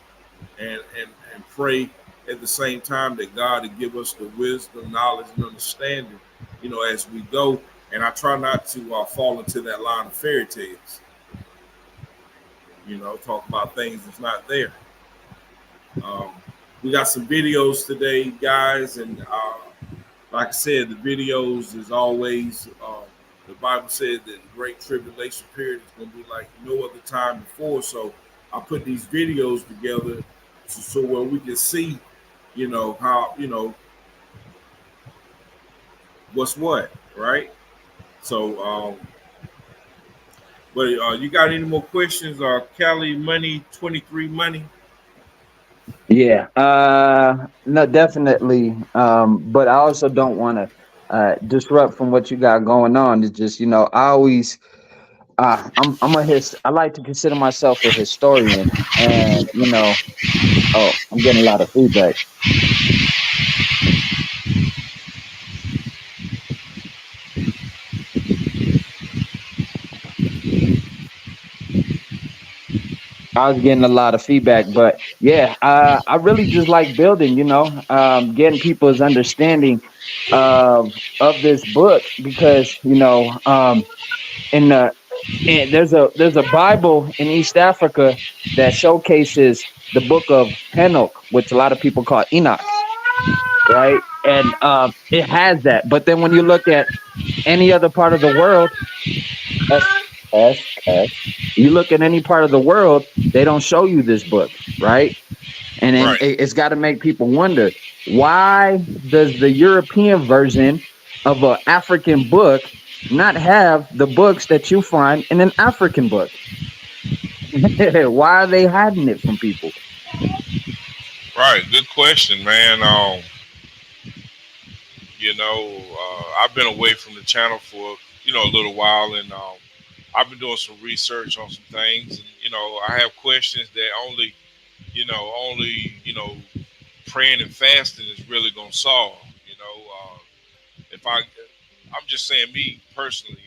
S1: and pray at the same time that God to give us the wisdom, knowledge, and understanding, as we go. And I try not to fall into that line of fairy tales. Talk about things that's not there. Um, we got some videos today, guys, and like I said, the videos is always. The Bible said that the great tribulation period is going to be like no other time before. So I put these videos together so where we can see, how what's what, right? So, but you got any more questions? Cali Money 23 Money.
S2: Yeah. No, definitely. But I also don't want to disrupt from what you got going on. It's just, I always I like to consider myself a historian, and oh, I'm getting a lot of feedback. I was getting a lot of feedback, but yeah, I really just like building, getting people's understanding of this book, because in the there's a Bible in East Africa that showcases the book of Enoch, which a lot of people call Enoch, right? And it has that, but then when you look at any other part of the world, S S, you look at any part of the world, they don't show you this book, right? And then
S1: Right.
S2: it's got to make people wonder, why does the European version of an African book not have the books that you find in an African book? Why are they hiding it from people?
S1: Right. Good question, man. I've been away from the channel for a little while, and I've been doing some research on some things, and I have questions that only praying and fasting is really gonna solve. If I'm just saying me personally,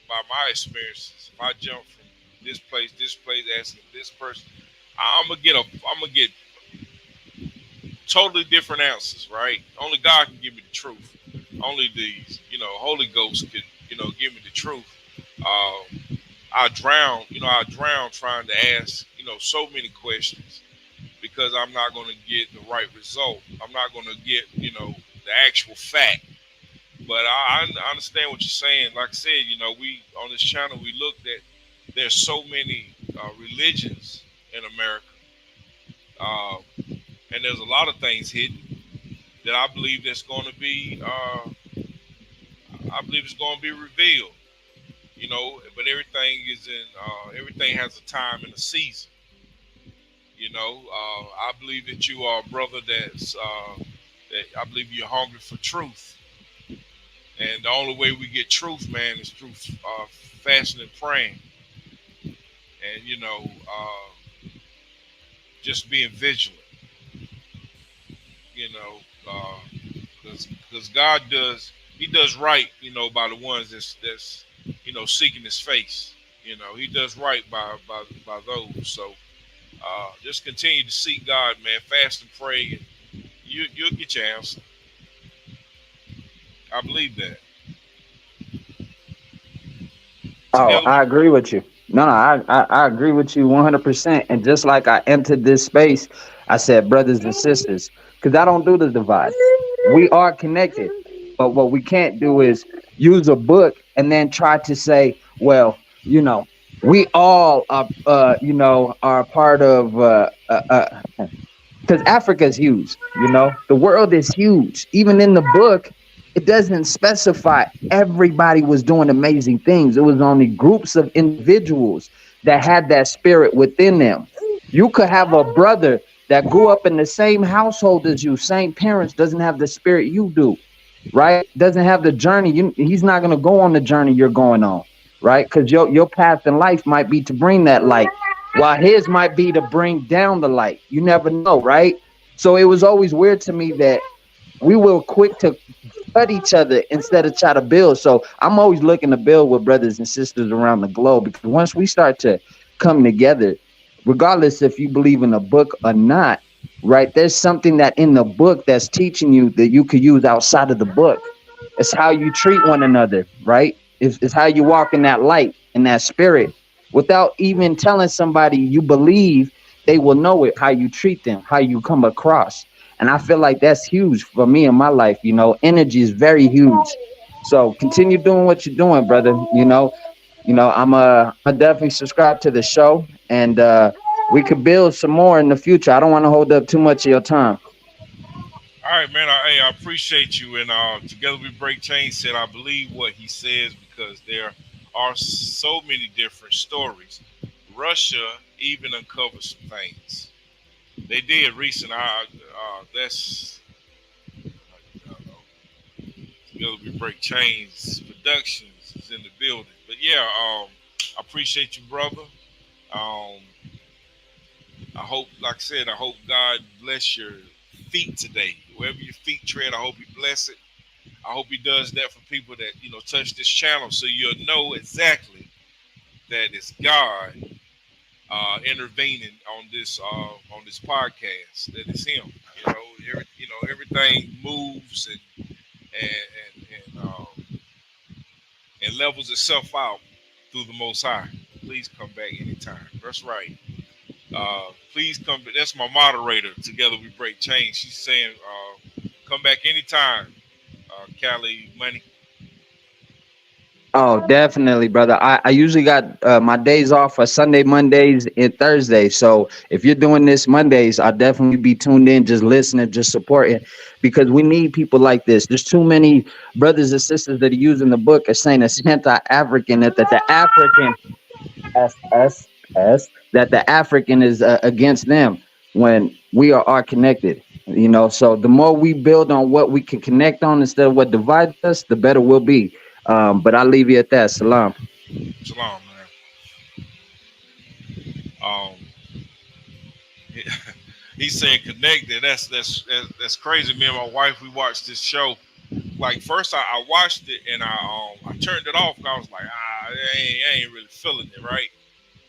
S1: by my experiences, if I jump from this place, asking this person, I'm gonna get totally different answers, right? Only God can give me the truth. Only these, Holy Ghost can, give me the truth. I drown trying to ask, so many questions because I'm not going to get the right result. I'm not going to get, the actual fact. But I understand what you're saying. Like I said, we on this channel we looked at. There's so many religions in America, uh, and there's a lot of things hidden that I believe that's going to be. I believe it's going to be revealed. But everything is in. Everything has a time and a season. I believe that you are a brother that I believe you're hungry for truth, and the only way we get truth, man, is through fasting and praying, and just being vigilant. You know, because God does He does right. You know, by the ones that's seeking His face. You know, He does right by those. So just continue to seek God, man. Fast and pray, and you'll get your answer. I believe that.
S2: Oh,
S1: Together we
S2: I agree with you. No, I agree with you 100%. And just like I entered this space, I said, brothers and sisters, because I don't do the divide. We are connected. But what we can't do is use a book and then try to say, well, we all are, are part of because Africa is huge. The world is huge. Even in the book, it doesn't specify everybody was doing amazing things. It was only groups of individuals that had that spirit within them. You could have a brother that grew up in the same household as you, same parents, doesn't have the spirit you do, right? Doesn't have the journey. He's not going to go on the journey you're going on, right? Because your path in life might be to bring that light, while his might be to bring down the light. You never know, right? So it was always weird to me that we were quick to cut each other instead of try to build. So I'm always looking to build with brothers and sisters around the globe, because once we start to come together, regardless if you believe in a book or not, right? There's something that in the book that's teaching you that you could use outside of the book. It's how you treat one another, right? It's how you walk in that light, in that spirit, without even telling somebody you believe. They will know it, how you treat them, how you come across. And I feel like that's huge for me in my life. Energy is very huge. So continue doing what you're doing, brother. I definitely subscribe to the show, and we could build some more in the future. I don't want to hold up too much of your time.
S1: All right, man. I appreciate you. And together we break chains. Said I believe what he says because there are so many different stories. Russia even uncovered some things. They did recent. That's together we break chains. Productions is in the building. But yeah, I appreciate you, brother. Um, I hope, like I said, I hope God bless your feet today. Wherever your feet tread, I hope He bless it. I hope He does that for people that touch this channel, so you'll know exactly that it's God intervening on this podcast. That it's Him. Everything moves and levels itself out through the Most High. Please come back anytime. That's right. Please come. That's my moderator. Together we break chains. She's saying, come back anytime. Cali Money.
S2: Oh, definitely, brother. I usually got my days off for Sunday, Mondays, and Thursdays. So if you're doing this Mondays, I'll definitely be tuned in, just listening, just supporting, because we need people like this. There's too many brothers and sisters that are using the book as saying it's anti-African, that the African that the African is against them, when we are connected. So the more we build on what we can connect on instead of what divides us, the better we'll be. But I'll leave you at that. Salam.
S1: Shalom, man. Um, he's saying connected. That's crazy. Me and my wife, we watched this show. Like first, I watched it and I turned it off. I was like, I ain't really feeling it, right?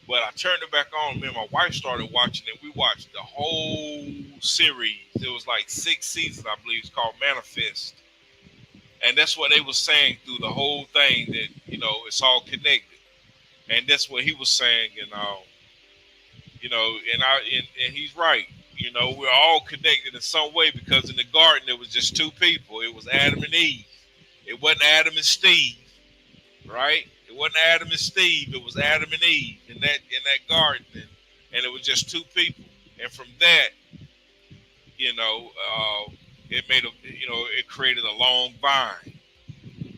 S1: But I turned it back on. Me and my wife started watching it. We watched the whole series. It was like 6 seasons, I believe. It's called Manifest, and that's what they was saying through the whole thing. That it's all connected, and that's what he was saying. And and he's right. We're all connected in some way because in the garden there was just two people. It was Adam and Eve. It wasn't Adam and Steve, right? It wasn't Adam and Steve. It was Adam and Eve in that garden, and it was just two people. And from that, you know, it made it created a long vine.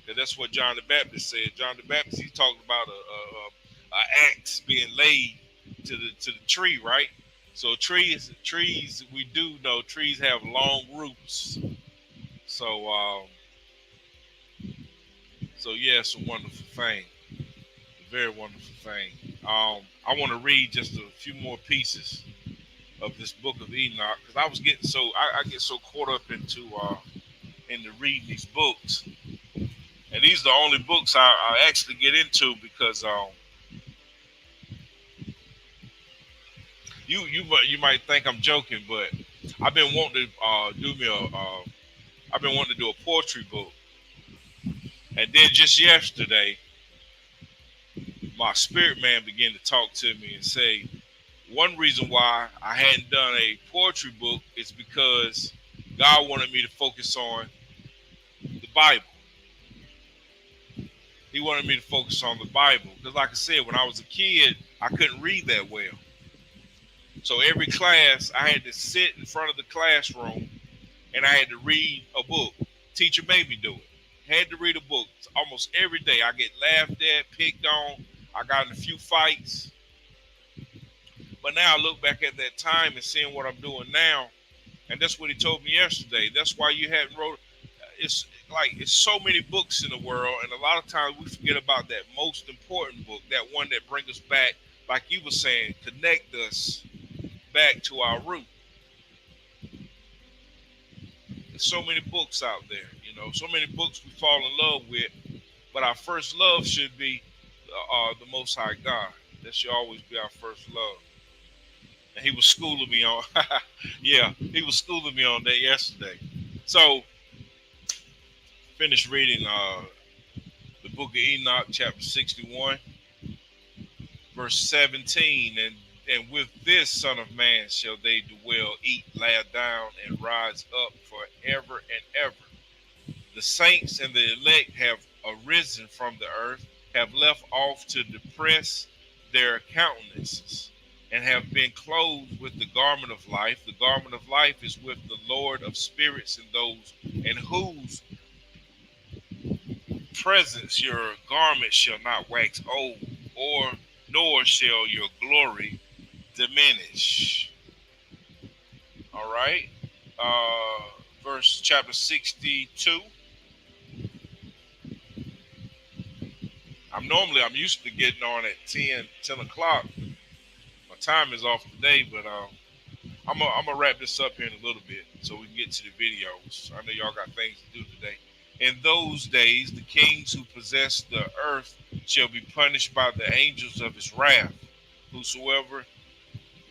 S1: 'Cause that's what John the Baptist said. John the Baptist, he talked about a axe being laid to the tree, right? So trees, we do know trees have long roots. So yeah, it's a wonderful thing, a very wonderful thing. I want to read just a few more pieces of this book of Enoch, because I was getting so I get so caught up into reading these books, and these are the only books I actually get into because you might think I'm joking, but I've been wanting to do me a I've been wanting to do a poetry book, and then just yesterday, my spirit man began to talk to me and say one reason why I hadn't done a poetry book is because God wanted me to focus on the Bible. He wanted me to focus on the Bible because, like I said, when I was a kid, I couldn't read that well. So every class, I had to sit in front of the classroom and I had to read a book. Teacher made me do it. Had to read a book almost every day. I get laughed at, picked on. I got in a few fights. But now I look back at that time and seeing what I'm doing now, and that's what he told me yesterday. That's why you haven't wrote. It's like it's so many books in the world, and a lot of times we forget about that most important book, that one that brings us back, like you were saying, connect us back to our root. There's so many books out there, so many books we fall in love with, but our first love should be the Most High God. That should always be our first love. And he was schooling me on, yeah, he was schooling me on that yesterday. So, finished reading the book of Enoch, chapter 61, verse 17, and with this Son of Man shall they dwell, eat, lie down, and rise up forever and ever. The saints and the elect have arisen from the earth, have left off to depress their countenances, and have been clothed with the garment of life. The garment of life is with the Lord of spirits and those in whose presence your garment shall not wax old, or nor shall your glory diminish. All right. Verse chapter 62. I'm used to getting on at 10 o'clock. My time is off today, but I'm gonna wrap this up here in a little bit so we can get to the videos. I know y'all got things to do today. In those days, the kings who possess the earth shall be punished by the angels of his wrath. Whosoever,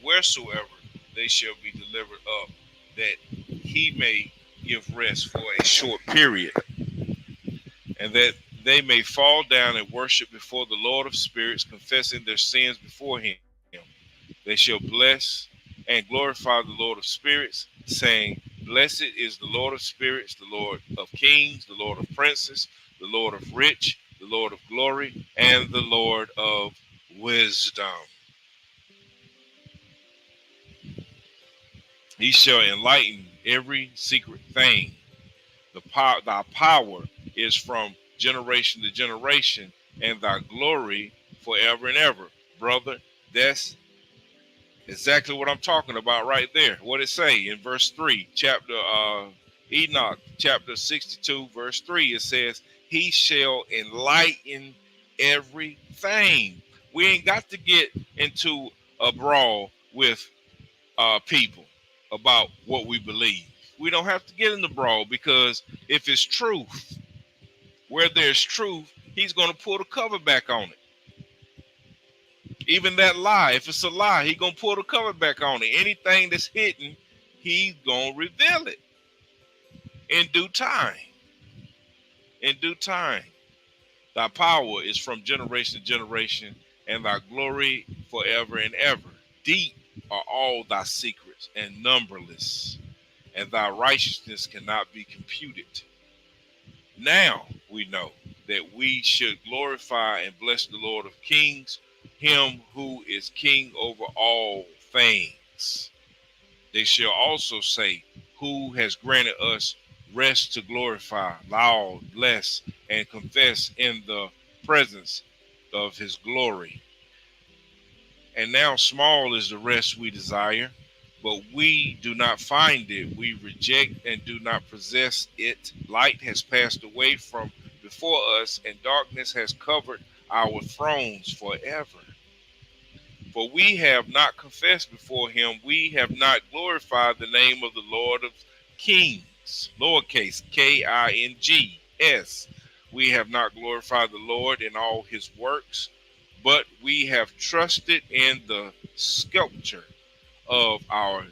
S1: wheresoever they shall be delivered up, that he may give rest for a short period, and that they may fall down and worship before the Lord of spirits, confessing their sins before him. They shall bless and glorify the Lord of spirits, saying, Blessed is the Lord of spirits, the Lord of kings, the Lord of princes, the Lord of rich, the Lord of glory, and the Lord of wisdom. He shall enlighten every secret thing. Thy power is from generation to generation, and thy glory forever and ever. Brother, that's exactly what I'm talking about right there. What it say in verse 3, chapter Enoch, chapter 62, verse 3, it says, He shall enlighten everything. We ain't got to get into a brawl with people about what we believe. We don't have to get in the brawl because if it's truth, where there's truth, he's going to pull the cover back on it. Even that lie, if it's a lie, he's going to pull the cover back on it. Anything that's hidden, he's going to reveal it in due time. In due time. Thy power is from generation to generation, and thy glory forever and ever. Deep are all thy secrets and numberless, and thy righteousness cannot be computed. Now we know that we should glorify and bless the Lord of Kings, him who is king over all things. They shall also say, Who has granted us rest to glorify, loud, bless, and confess in the presence of his glory. And now small is the rest we desire, but we do not find it. We reject and do not possess it. Light has passed away from before us, and darkness has covered our thrones forever. For we have not confessed before him, we have not glorified the name of the Lord of Kings, lowercase KINGS. We have not glorified the Lord in all his works, but we have trusted in the sculpture of our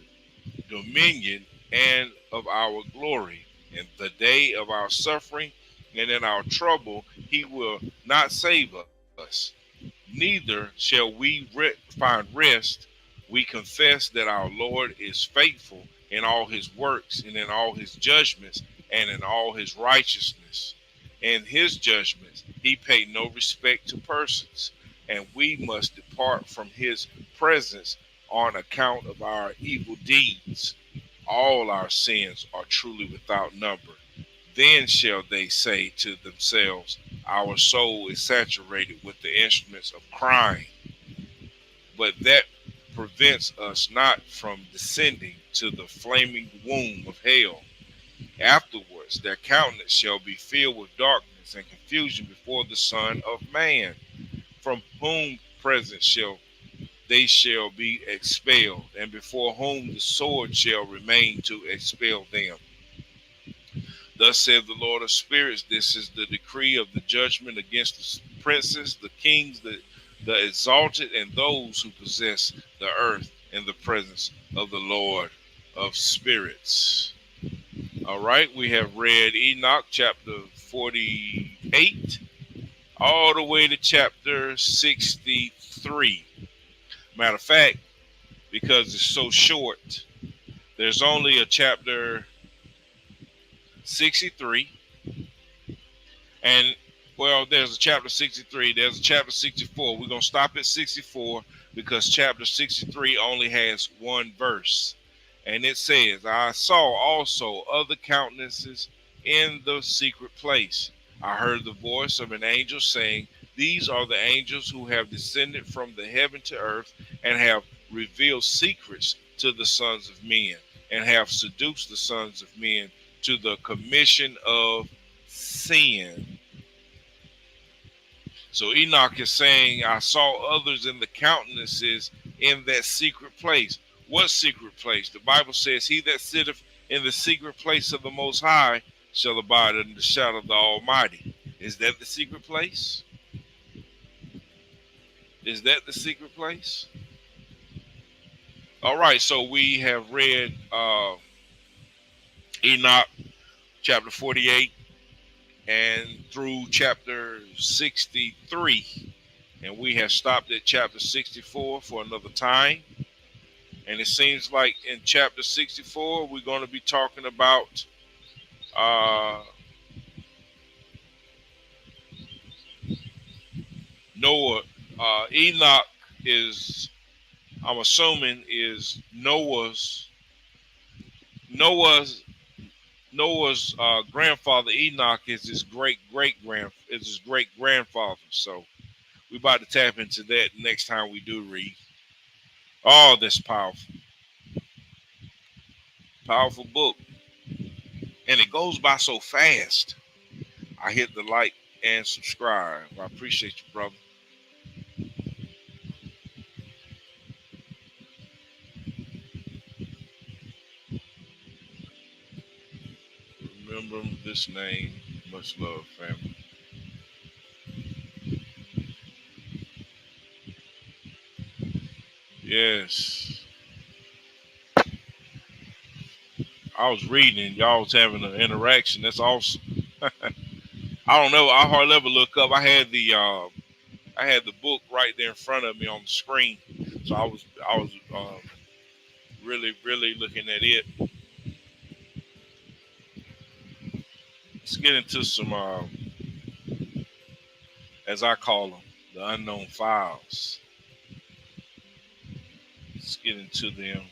S1: dominion and of our glory. In the day of our suffering and in our trouble, he will not save us. Neither shall we find rest. We confess that our Lord is faithful in all his works and in all his judgments and in all his righteousness. In his judgments, he paid no respect to persons, and we must depart from his presence on account of our evil deeds. All our sins are truly without number. Then shall they say to themselves, our soul is saturated with the instruments of crime. But that prevents us not from descending to the flaming womb of hell. Afterwards, their countenance shall be filled with darkness and confusion before the Son of Man, from whom present they shall be expelled, and before whom the sword shall remain to expel them. Thus saith the Lord of spirits, this is the decree of the judgment against the princes, the kings, the exalted, and those who possess the earth in the presence of the Lord of spirits. All right, we have read Enoch chapter 48 all the way to chapter 63. Matter of fact, because it's so short, there's only a chapter 63. And well, there's a chapter 63, there's a chapter 64. We're going to stop at 64 because chapter 63 only has one verse. And it says, I saw also other countenances in the secret place. I heard the voice of an angel saying, these are the angels who have descended from the heaven to earth and have revealed secrets to the sons of men and have seduced the sons of men to the commission of sin. So Enoch is saying, I saw others in the countenances in that secret place. What secret place? The Bible says, he that sitteth in the secret place of the Most High shall abide in the shadow of the Almighty. Is that the secret place? Is that the secret place? All right, so we have read Enoch chapter 48 and through chapter 63. And we have stopped at chapter 64 for another time. And it seems like in chapter 64, we're going to be talking about uh, Noah. Enoch is, I'm assuming, is Noah's Noah's grandfather. Enoch is his great grandfather. So we're about to tap into that next time we do read. Oh, that's powerful, powerful book, and it goes by so fast. I hit the like and subscribe. I appreciate you, brother. Remember this name. Much love, family. Yes. I was reading and y'all was having an interaction. That's awesome. I don't know. I hardly ever look up. I had the book right there in front of me on the screen. So I was really, really looking at it. Let's get into some as I call them, the unknown files. Let's get into them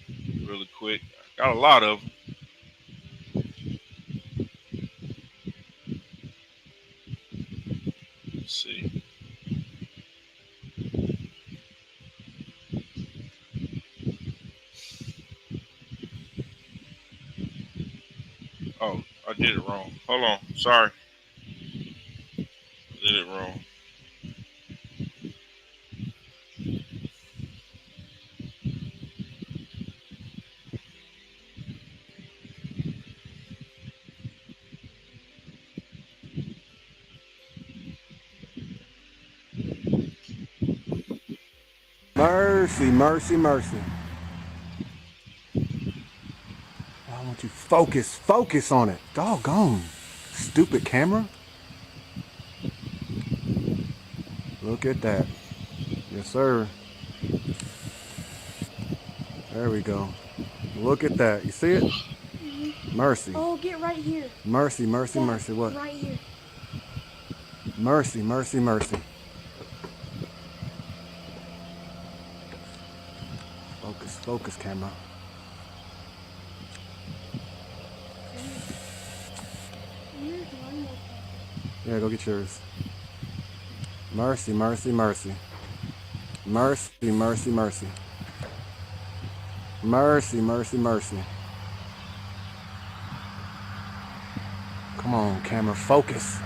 S1: really quick. Got a lot of them. Let's see. Oh, I did it wrong. Hold on. Sorry. I did it wrong.
S3: Mercy, mercy, mercy. I want you focus on it. Doggone. Stupid camera. Look at that. Yes, sir. There we go. Look at that. You see it? Mercy.
S4: Oh, get right here.
S3: Mercy, mercy,
S4: Dad,
S3: mercy. What?
S4: right here.
S3: Mercy, mercy, mercy. Focus, camera.
S4: Here's one more.
S3: Yeah, go get yours. Mercy, mercy, mercy. Mercy, mercy, mercy. Mercy, mercy, mercy. Come on, camera, focus.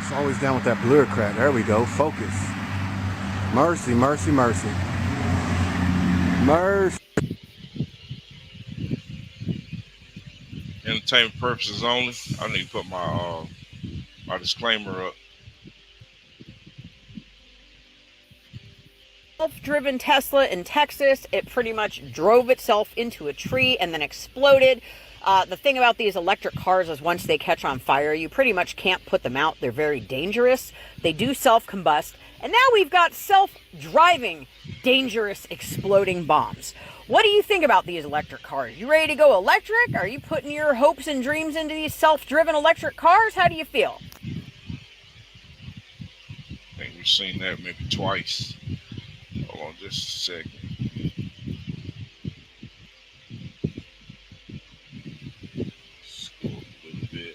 S3: It's always down with that blur crap. There we go, focus. Mercy, mercy, mercy. Mercy.
S1: Entertainment purposes only. I need to put my disclaimer up.
S5: Self-driven Tesla in Texas. It pretty much drove itself into a tree and then exploded. The thing about these electric cars is once they catch on fire, you pretty much can't put them out. They're very dangerous. They do self-combust. And now we've got self-driving, dangerous, exploding bombs. What do you think about these electric cars? You ready to go electric? Are you putting your hopes and dreams into these self-driven electric cars? How do you feel?
S1: I think we've seen that maybe twice. Hold on just a second. Let's go up a little bit.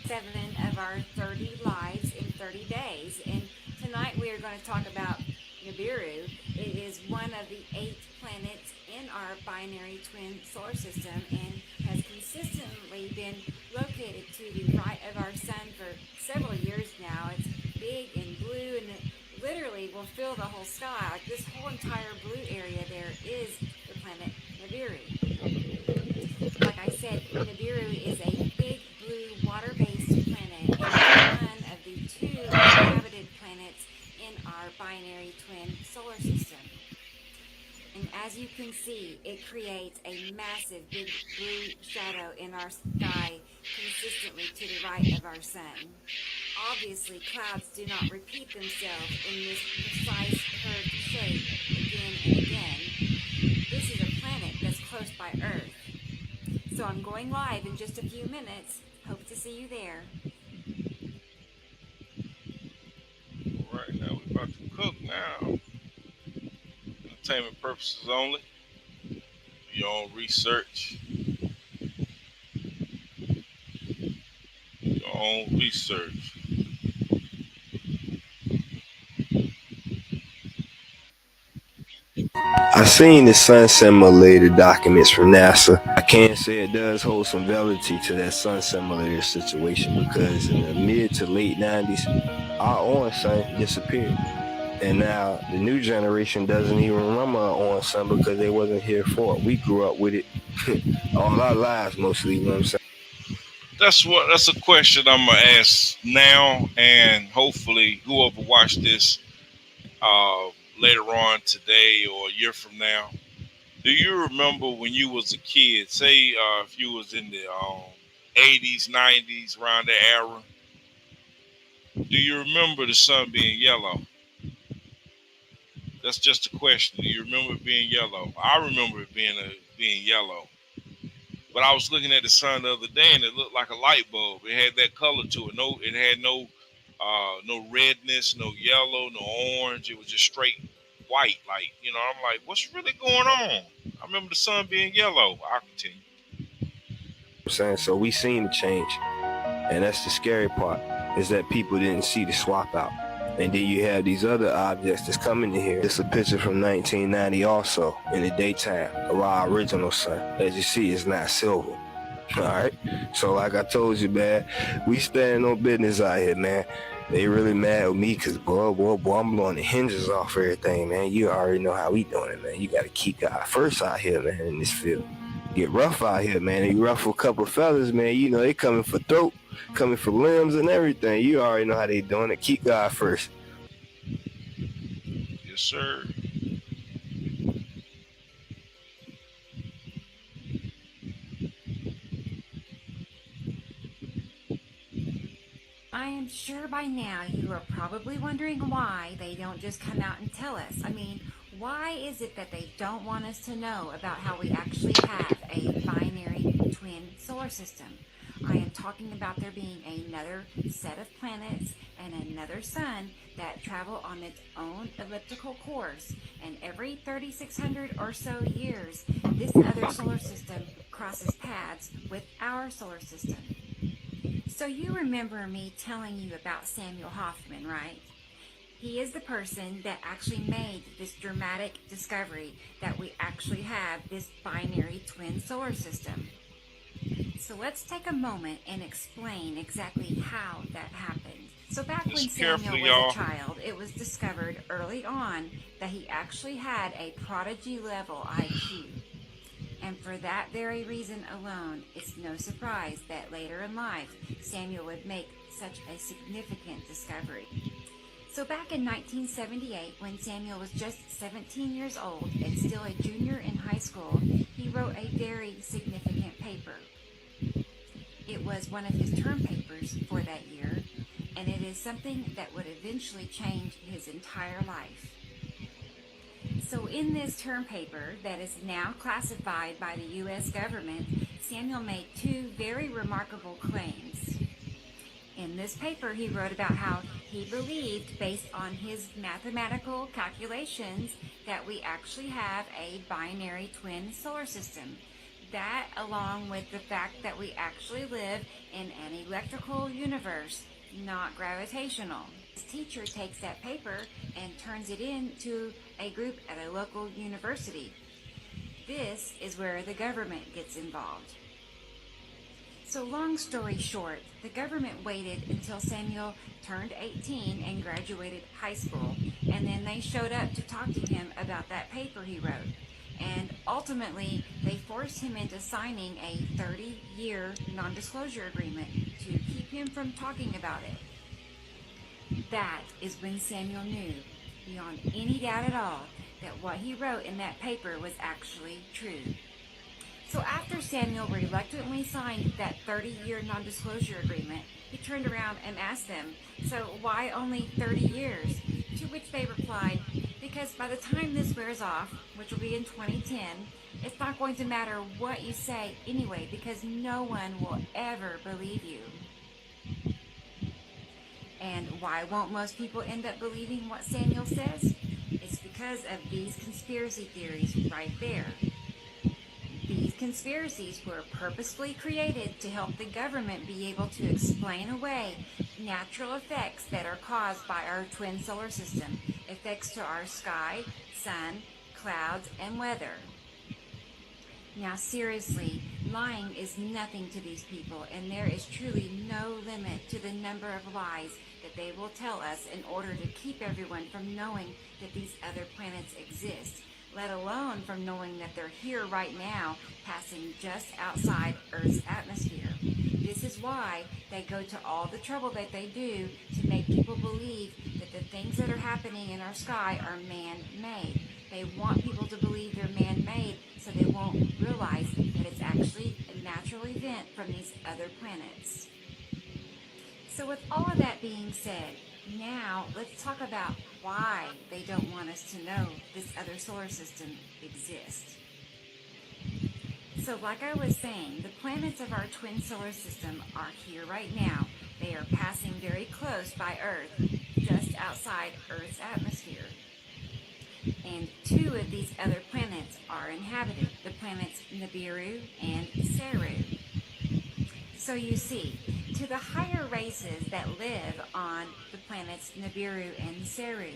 S6: 7 of our 30 lives in 30 days. And tonight we are going to talk about Nibiru. It is one of the 8 planets in our binary twin solar system and has consistently been located to the right of our sun for several years now. It's big and blue, and it literally will fill the whole sky. Like this whole entire blue area there is the planet Nibiru. Like I said, Nibiru is a big blue water-based planet and one of the 2 inhabited planets in our binary twin solar system. And as you can see, it creates a massive big blue shadow in our sky consistently to the right of our sun. Obviously, clouds do not repeat themselves in this precise curved shape again and again. This is a planet that's close by Earth. So I'm going live in just a few minutes. Hope to see you there.
S1: all right, now we're about to cook now. Entertainment purposes only. Your own research. Your own research.
S7: I seen the sun simulator documents from NASA. I can say it does hold some validity to that sun simulator situation because in the mid to late 90s, our own sun disappeared. And now the new generation doesn't even remember our own sun because they wasn't here for it. We grew up with it all our lives mostly, you know what I'm saying?
S1: That's a question I'm gonna ask now, and hopefully whoever watched this later on today or a year from now. Do you remember when you was a kid? Say if you was in the 80s, 90s, around that era. Do you remember the sun being yellow? That's just a question. Do you remember it being yellow? I remember it being yellow. But I was looking at the sun the other day, and it looked like a light bulb. It had that color to it. It had no redness, no yellow, no orange. It was just straight white. Like, I'm like, what's really going on? I remember the sun being yellow. I'll continue.
S7: I'm saying, so we seen the change. And that's the scary part, is that people didn't see the swap out. And then you have these other objects that's coming in here. It's a picture from 1990 also, in the daytime, of our original sun. As you see, it's not silver. All right? So like I told you, man, we standing on business out here, man. They really mad with me because, boy, I'm blowing the hinges off everything, man. You already know how we doing it, man. You got to keep God first out here, man, in this field. Get rough out here, man. You ruffle a couple of fellas, man. You know, they coming for throat, coming for limbs and everything. You already know how they doing it. Keep God first.
S1: Yes, sir.
S6: I am sure by now you are probably wondering why they don't just come out and tell us. I mean, why is it that they don't want us to know about how we actually have a binary twin solar system? I am talking about there being another set of planets and another sun that travel on its own elliptical course, and every 3,600 or so years, this other solar system crosses paths with our solar system. So you remember me telling you about Samuel Hoffman, right? He is the person that actually made this dramatic discovery that we actually have this binary twin solar system. So let's take a moment and explain exactly how that happened. So back when
S1: Listen
S6: Samuel
S1: carefully,
S6: was
S1: y'all.
S6: a child, it was discovered early on that he actually had a prodigy level IQ. And for that very reason alone, it's no surprise that later in life, Samuel would make such a significant discovery. So back in 1978, when Samuel was just 17 years old and still a junior in high school, he wrote a very significant paper. It was one of his term papers for that year, and it is something that would eventually change his entire life. So in this term paper that is now classified by the U.S. government, Samuel made two very remarkable claims. In this paper, he wrote about how he believed, based on his mathematical calculations, that we actually have a binary twin solar system. That, along with the fact that we actually live in an electrical universe, not gravitational. His teacher takes that paper and turns it in to a group at a local university. This is where the government gets involved. So long story short, the government waited until Samuel turned 18 and graduated high school, and then they showed up to talk to him about that paper he wrote. And ultimately, they forced him into signing a 30-year non-disclosure agreement to keep him from talking about it. That is when Samuel knew, beyond any doubt at all, that what he wrote in that paper was actually true. So after Samuel reluctantly signed that 30-year non-disclosure agreement, he turned around and asked them, so why only 30 years? To which they replied, because by the time this wears off, which will be in 2010, it's not going to matter what you say anyway, because no one will ever believe you. And why won't most people end up believing what Samuel says? It's because of these conspiracy theories right there. These conspiracies were purposefully created to help the government be able to explain away natural effects that are caused by our twin solar system, effects to our sky, sun, clouds, and weather. Now seriously, lying is nothing to these people, and there is truly no limit to the number of lies that they will tell us in order to keep everyone from knowing that these other planets exist, let alone from knowing that they're here right now, passing just outside Earth's atmosphere. This is why they go to all the trouble that they do to make people believe that the things that are happening in our sky are man-made. They want people to believe they're man-made so they won't realize that it's actually a natural event from these other planets. So with all of that being said, now let's talk about why they don't want us to know this other solar system exists. So like I was saying, the planets of our twin solar system are here right now. They are passing very close by Earth, just outside Earth's atmosphere. And two of these other planets are inhabited, the planets Nibiru and Saru. So you see, to the higher races that live on the planets Nibiru and Saru,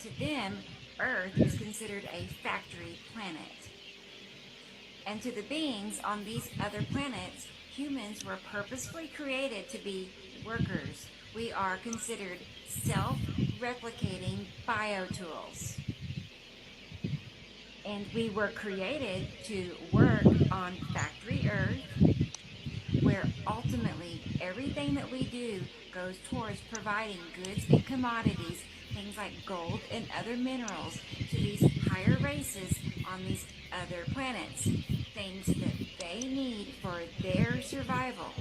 S6: to them, Earth is considered a factory planet. And to the beings on these other planets, humans were purposefully created to be workers, we are considered self-replicating biotools. And we were created to work on factory Earth, where ultimately everything that we do goes towards providing goods and commodities, things like gold and other minerals, to these higher races on these other planets, things that they need for their survival.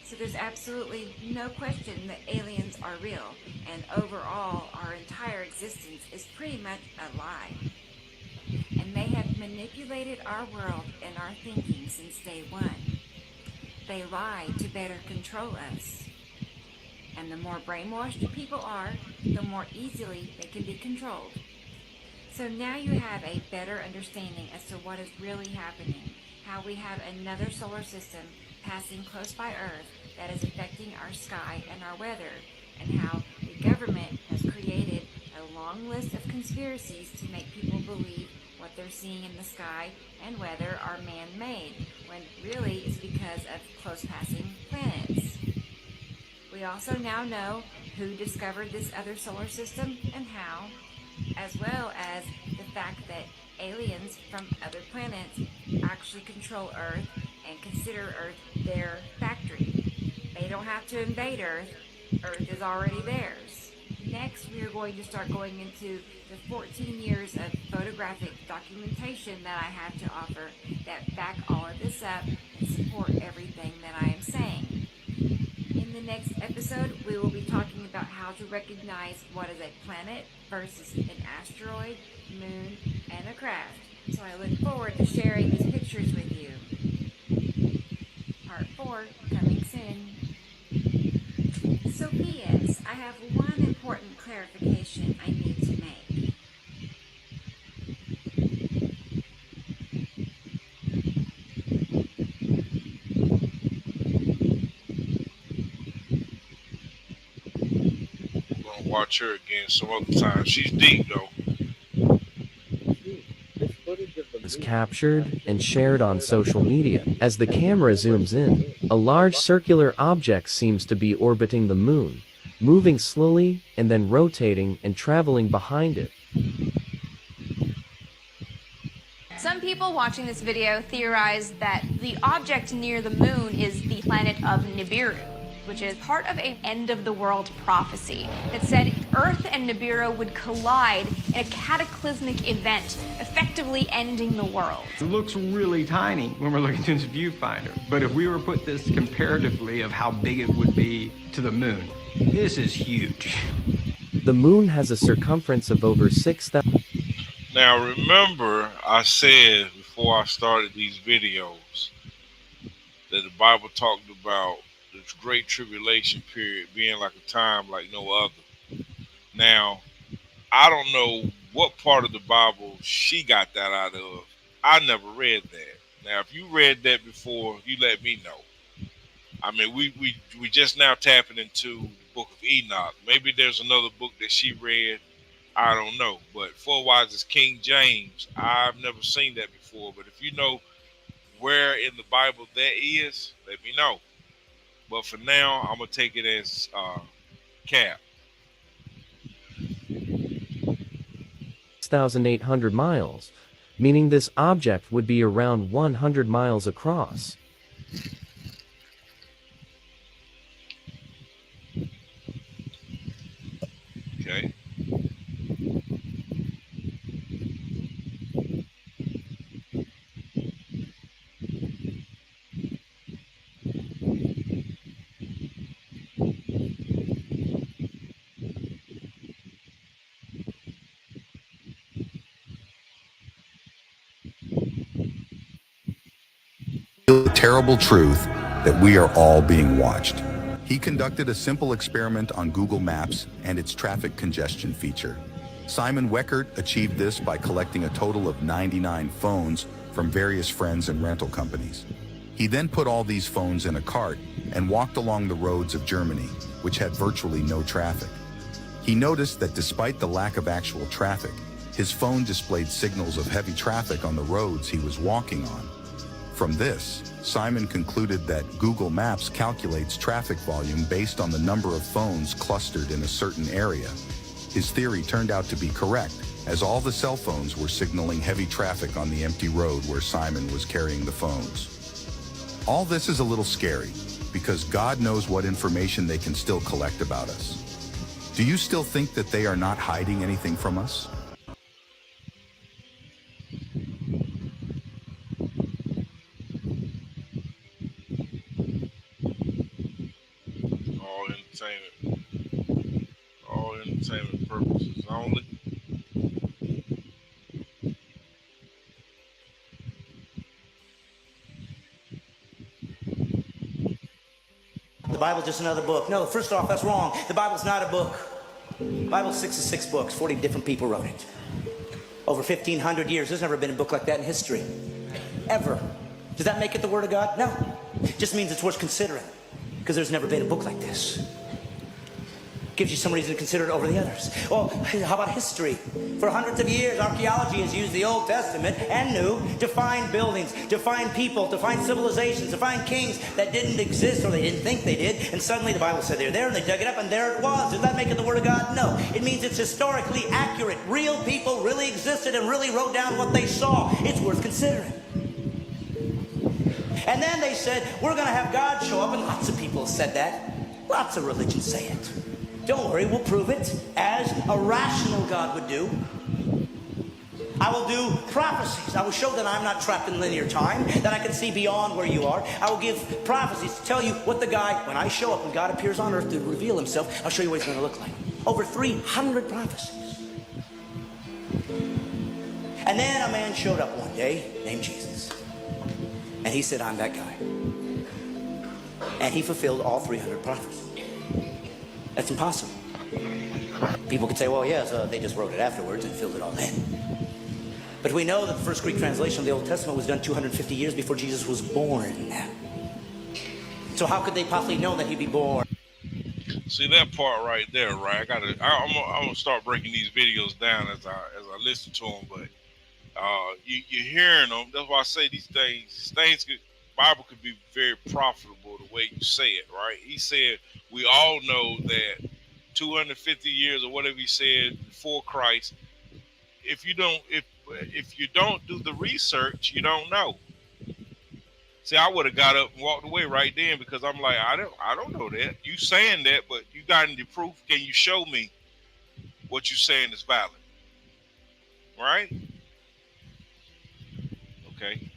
S6: So there's absolutely no question that aliens are real, and overall our entire existence is pretty much a lie. And they have manipulated our world and our thinking since day one. They lie to better control us. And the more brainwashed people are, the more easily they can be controlled. So now you have a better understanding as to what is really happening, how we have another solar system passing close by Earth that is affecting our sky and our weather, and how the government has created a long list of conspiracies to make people believe what they're seeing in the sky and weather are man-made, when really it's because of close passing planets. We also now know who discovered this other solar system and how, as well as the fact that aliens from other planets actually control Earth and consider Earth their factory. They don't have to invade Earth. Earth is already theirs. Next, we are going to start going into the 14 years of photographic documentation that I have to offer that back all of this up and support everything that I am saying. In the next episode, we will be talking about how to recognize what is a planet versus an asteroid, moon, and a craft. So I look forward to sharing these pictures with you. Part 4 coming soon. So P.S. I have one important clarification I need to make.
S1: We're gonna watch her again some other time. She's deep though.
S8: Is captured and shared on social media. As the camera zooms in, a large circular object seems to be orbiting the moon, moving slowly and then rotating and traveling behind it.
S9: Some people watching this video theorize that the object near the moon is the planet of Nibiru, which is part of an end-of-the-world prophecy that said Earth and Nibiru would collide in a cataclysmic event, effectively ending the world.
S10: It looks really tiny when we're looking through this viewfinder, but if we were to put this comparatively of how big it would be to the moon, this is huge.
S8: The moon has a circumference of over 6,000.
S1: Now remember, I said before I started these videos that the Bible talked about this great tribulation period being like a time like no other. Now, I don't know what part of the Bible she got that out of. I never read that. Now, if you read that before, you let me know. I mean, we just now tapping into the book of Enoch. Maybe there's another book that she read. I don't know. But for wise is King James. I've never seen that before. But if you know where in the Bible that is, let me know. But for now, I'm going to take it as cap.
S8: 6,800 miles, meaning this object would be around 100 miles across.
S1: Okay.
S11: The terrible truth that we are all being watched. He conducted a simple experiment on Google Maps and its traffic congestion feature. Simon Weckert achieved this by collecting a total of 99 phones from various friends and rental companies. He then put all these phones in a cart and walked along the roads of Germany, which had virtually no traffic. He noticed that despite the lack of actual traffic, his phone displayed signals of heavy traffic on the roads he was walking on. From this, Simon concluded that Google Maps calculates traffic volume based on the number of phones clustered in a certain area. His theory turned out to be correct, as all the cell phones were signaling heavy traffic on the empty road where Simon was carrying the phones. All this is a little scary, because God knows what information they can still collect about us. Do you still think that they are not hiding anything from us?
S1: All entertainment. All entertainment purposes only.
S12: The Bible's just another book. No, first off, that's wrong. The Bible's not a book. The Bible's 66 books. 40 different people wrote it. Over 1,500 years. There's never been a book like that in history. Ever. Does that make it the Word of God? No. It just means it's worth considering. Because there's never been a book like this. Gives you some reason to consider it over the others. Well, how about history? For hundreds of years, archaeology has used the Old Testament and New to find buildings, to find people, to find civilizations, to find kings that didn't exist or they didn't think they did. And suddenly the Bible said they're there and they dug it up and there it was. Does that make it the Word of God? No. It means it's historically accurate. Real people really existed and really wrote down what they saw. It's worth considering. And then they said, we're going to have God show up. And lots of people have said that. Lots of religions say it. Don't worry, we'll prove it as a rational God would do. I will do prophecies. I will show that I'm not trapped in linear time, that I can see beyond where you are. I will give prophecies to tell you what the guy, when I show up, when God appears on earth to reveal himself, I'll show you what he's going to look like. Over 300 prophecies. And then a man showed up one day named Jesus. And he said, I'm that guy. And he fulfilled all 300 prophecies. That's impossible. People could say, well, yes, they just wrote it afterwards and filled it all in. But we know that the first Greek translation of the Old Testament was done 250 years before Jesus was born. So how could they possibly know that he'd be born?
S1: See that part right there, right? I'm gonna start breaking these videos down as I listen to them. But you're hearing them. That's why I say these things. Bible could be very profitable the way you say it, right? He said we all know that 250 years or whatever he said before Christ. If you don't do the research, you don't know. See, I would have got up and walked away right then because I'm like, I don't know that. You saying that, but you got any proof? Can you show me what you saying is valid? Right? Okay.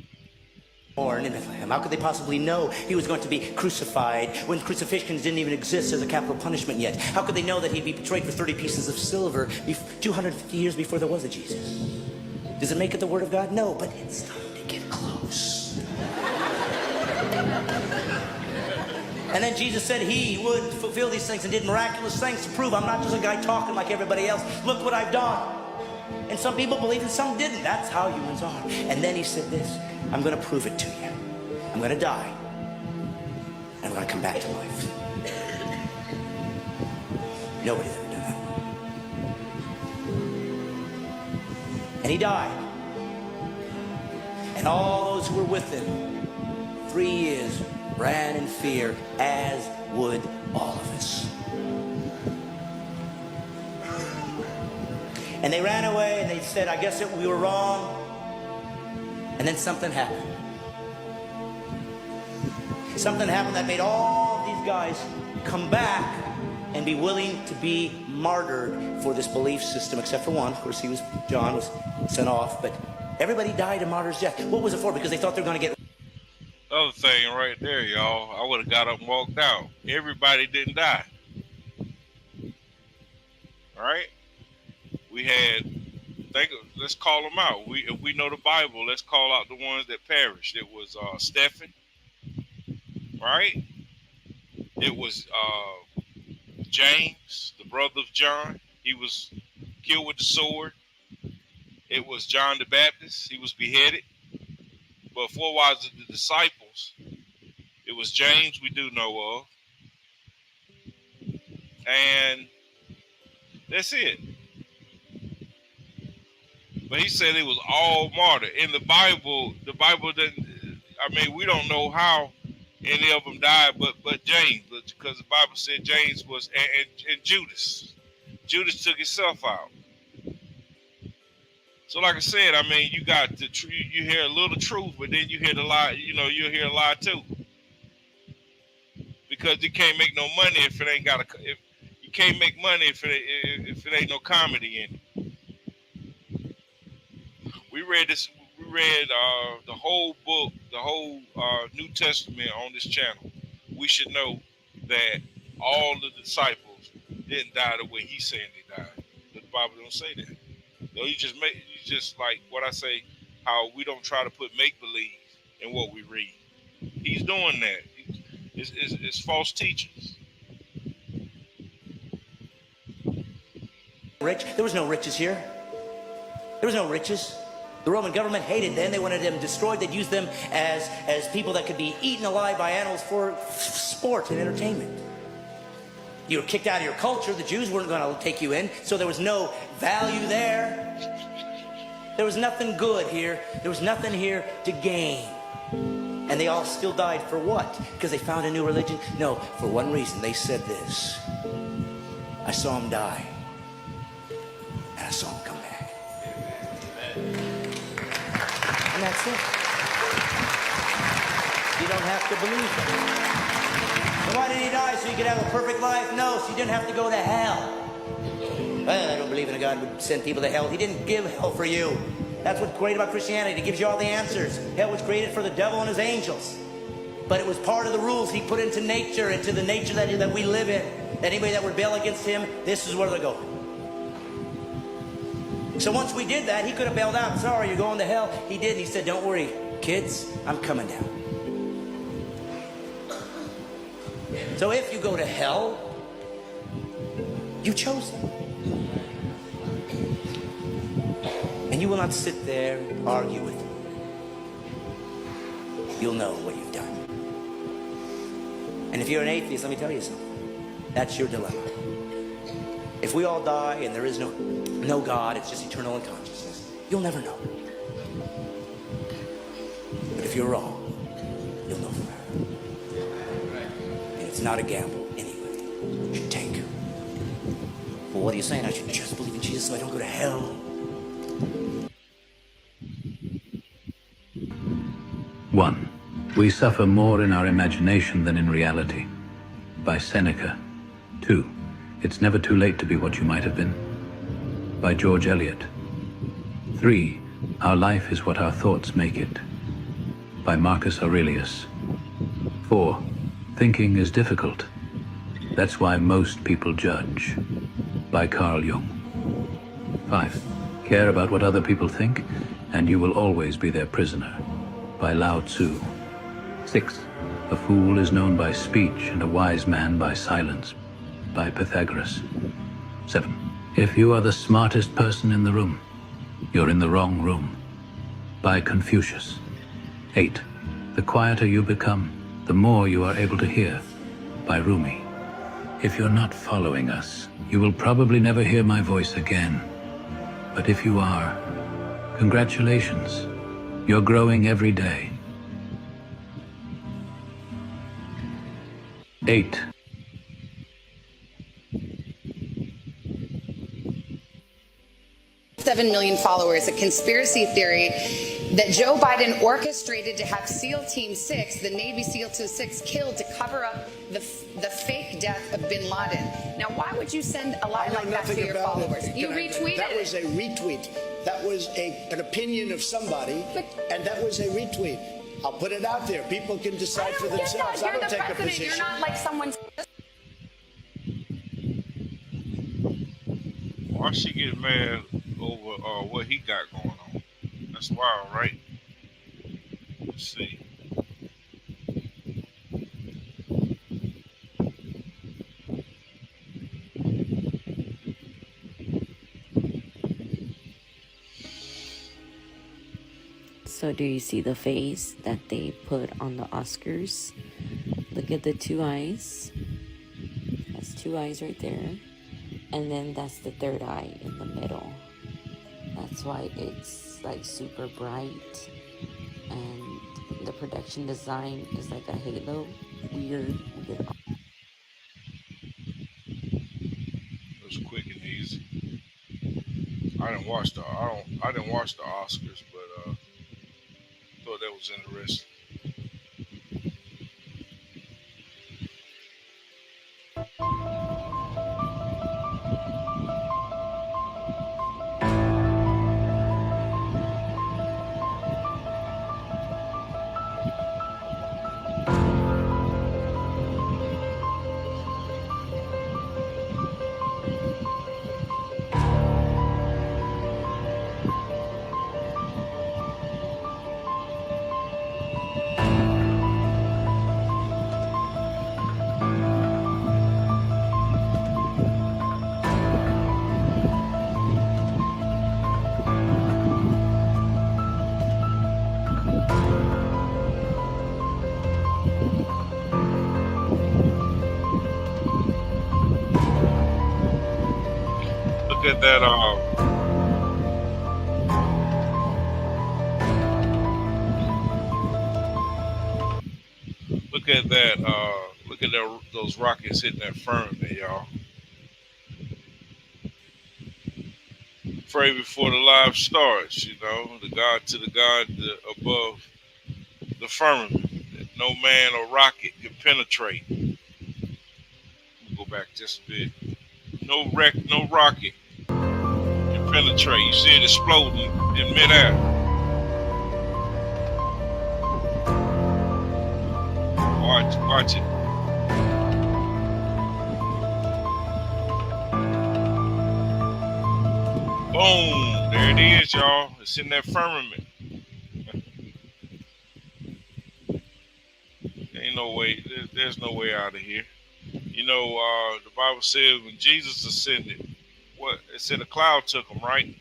S12: Born in Bethlehem. How could they possibly know he was going to be crucified when crucifixions didn't even exist as a capital punishment yet? How could they know that he'd be betrayed for 30 pieces of silver 250 years before there was a Jesus? Does it make it the Word of God? No, but it's starting to get close. And then Jesus said he would fulfill these things and did miraculous things to prove I'm not just a guy talking like everybody else. Look what I've done. And some people believed and some didn't. That's how humans are. And then he said this, I'm going to prove it to you. I'm going to die. And I'm going to come back to life. Nobody's ever done that. And he died. And all those who were with him, 3 years, ran in fear, as would all of us. And they ran away and they said, I guess we were wrong. And then something happened. Something happened that made all these guys come back and be willing to be martyred for this belief system, except for one. Of course, John was sent off, but everybody died a martyr's death. What was it for? Because they thought they were going to get...
S1: Other thing right there, y'all, I would have got up and walked out. Everybody didn't die. All right? We had, let's call them out. If we know the Bible, let's call out the ones that perished. It was Stephen, right? It was James, the brother of John. He was killed with the sword. It was John the Baptist. He was beheaded. But for was the disciples, it was James we do know of. And that's it. But he said it was all martyr. In the Bible doesn't, I mean, we don't know how any of them died, but James, because the Bible said James was and Judas. Judas took himself out. So, like I said, I mean, you got the you hear a little truth, but then you hear the lie. You know, you'll hear a lie too, because you can't make no money if it ain't got a. If you can't make money if it ain't no comedy in it. We read this. We read the whole book, the whole New Testament on this channel. We should know that all the disciples didn't die the way he's saying they died. But the Bible don't say that. No, you just like what I say, how we don't try to put make believe in what we read. He's doing that. It's false teachings.
S12: Rich? There was no riches here. There was no riches. The Roman government hated them. They wanted them destroyed. They'd use them as people that could be eaten alive by animals for sport and entertainment. You were kicked out of your culture. The Jews weren't going to take you in, so there was no value there. There was nothing good here. There was nothing here to gain. And they all still died for what? Because they found a new religion? No, for one reason. They said this. I saw him die. And I saw him come back. And that's it. You don't have to believe it. So why did he die? So you could have a perfect life? No, so you didn't have to go to hell. Well, I don't believe in a God who would send people to hell. He didn't give hell for you. That's what's great about Christianity. It gives you all the answers. Hell was created for the devil and his angels. But it was part of the rules he put into nature, into the nature that we live in. Anybody that would rebel against him, this is where they're going. So once we did that, he could have bailed out. Sorry, you're going to hell. He did. He said, don't worry, kids, I'm coming down. So if you go to hell, you chose him. And you will not sit there and argue with him. You'll know what you've done. And if you're an atheist, let me tell you something. That's your dilemma. If we all die and there is no God, it's just eternal unconsciousness, you'll never know. But if you're wrong, you'll know forever. And it's not a gamble anyway. You should take. Well, what are you saying? I should just believe in Jesus so I don't go to hell?
S13: 1. We suffer more in our imagination than in reality. By Seneca. 2. It's never too late to be what you might have been. By George Eliot. 3. Our life is what our thoughts make it. By Marcus Aurelius. 4. Thinking is difficult. That's why most people judge. By Carl Jung. 5. Care about what other people think, and you will always be their prisoner. By Lao Tzu. 6. A fool is known by speech, and a wise man by silence. By Pythagoras. 7. If you are the smartest person in the room, you're in the wrong room. By Confucius. 8. The quieter you become, the more you are able to hear. By Rumi. If you're not following us, you will probably never hear my voice again. But if you are, congratulations. You're growing every day. 8.
S14: $7 million followers, a conspiracy theory that Joe Biden orchestrated to have SEAL Team 6, the Navy SEAL Team 6, killed to cover up the fake death of bin Laden. Now, why would you send a lie like that to your followers? You retweeted
S15: That was a retweet. That was an opinion of somebody, and that was a retweet. I'll put it out there. People can decide for themselves. I don't take a position.
S14: You're not like someone's...
S1: Why she get mad over what he got going on? That's wild, right? Let's see.
S16: So do you see the face that they put on the Oscars? Look at the two eyes. That's two eyes right there. And then that's the third eye in the middle. That's why it's like super bright. And the production design is like a halo. Weird.
S1: It was quick and easy. I didn't watch the Oscars, but thought that was interesting. Look at that. Look at that. Look at those rockets hitting that firmament, y'all. Pray before the live starts. You know, the God to the God above the firmament that no man or rocket can penetrate. Go back just a bit. No rocket can penetrate. You see it exploding in midair. Watch it. Boom! There it is, y'all. It's in that firmament. Ain't no way. There's no way out of here. You know, the Bible says when Jesus ascended, what it said a cloud took him, right?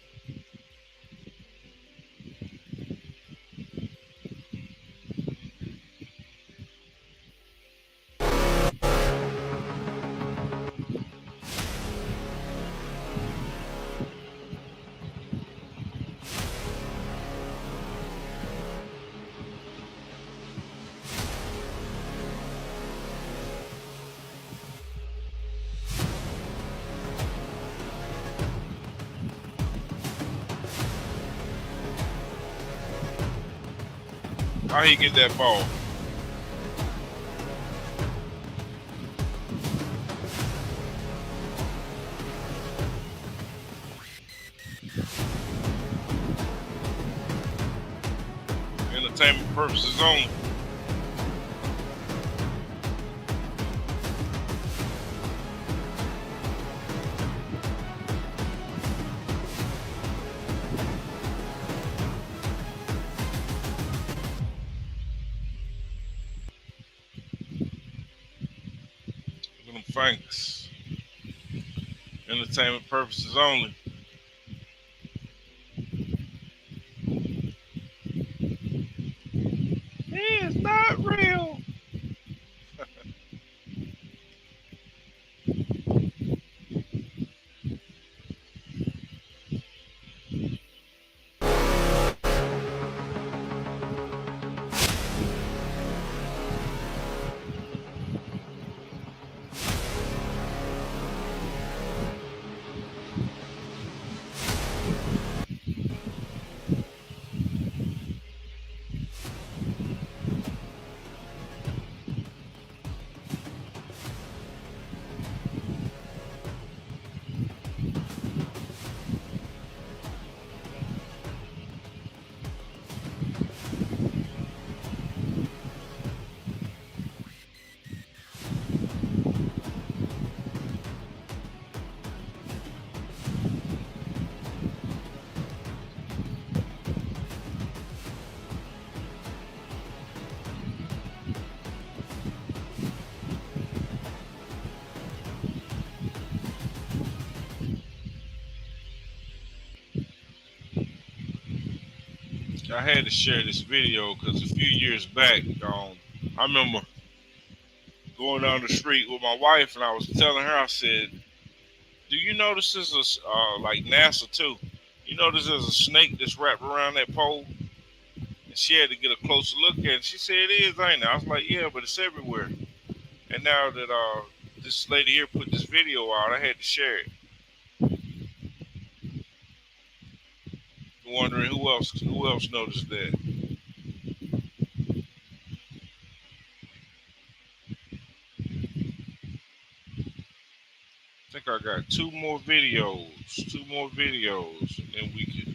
S1: How he get that ball? Entertainment purposes only. Look at them fingers. Entertainment purposes only. It's not real. I had to share this video because a few years back, I remember going down the street with my wife, and I was telling her, I said, "Do you notice this is like NASA too? You notice there's a snake that's wrapped around that pole?" And she had to get a closer look at it. She said it is, ain't it? I was like, yeah, but it's everywhere. And now that this lady here put this video out, I had to share it. Wondering who else noticed that. I think I got two more videos, and then we can.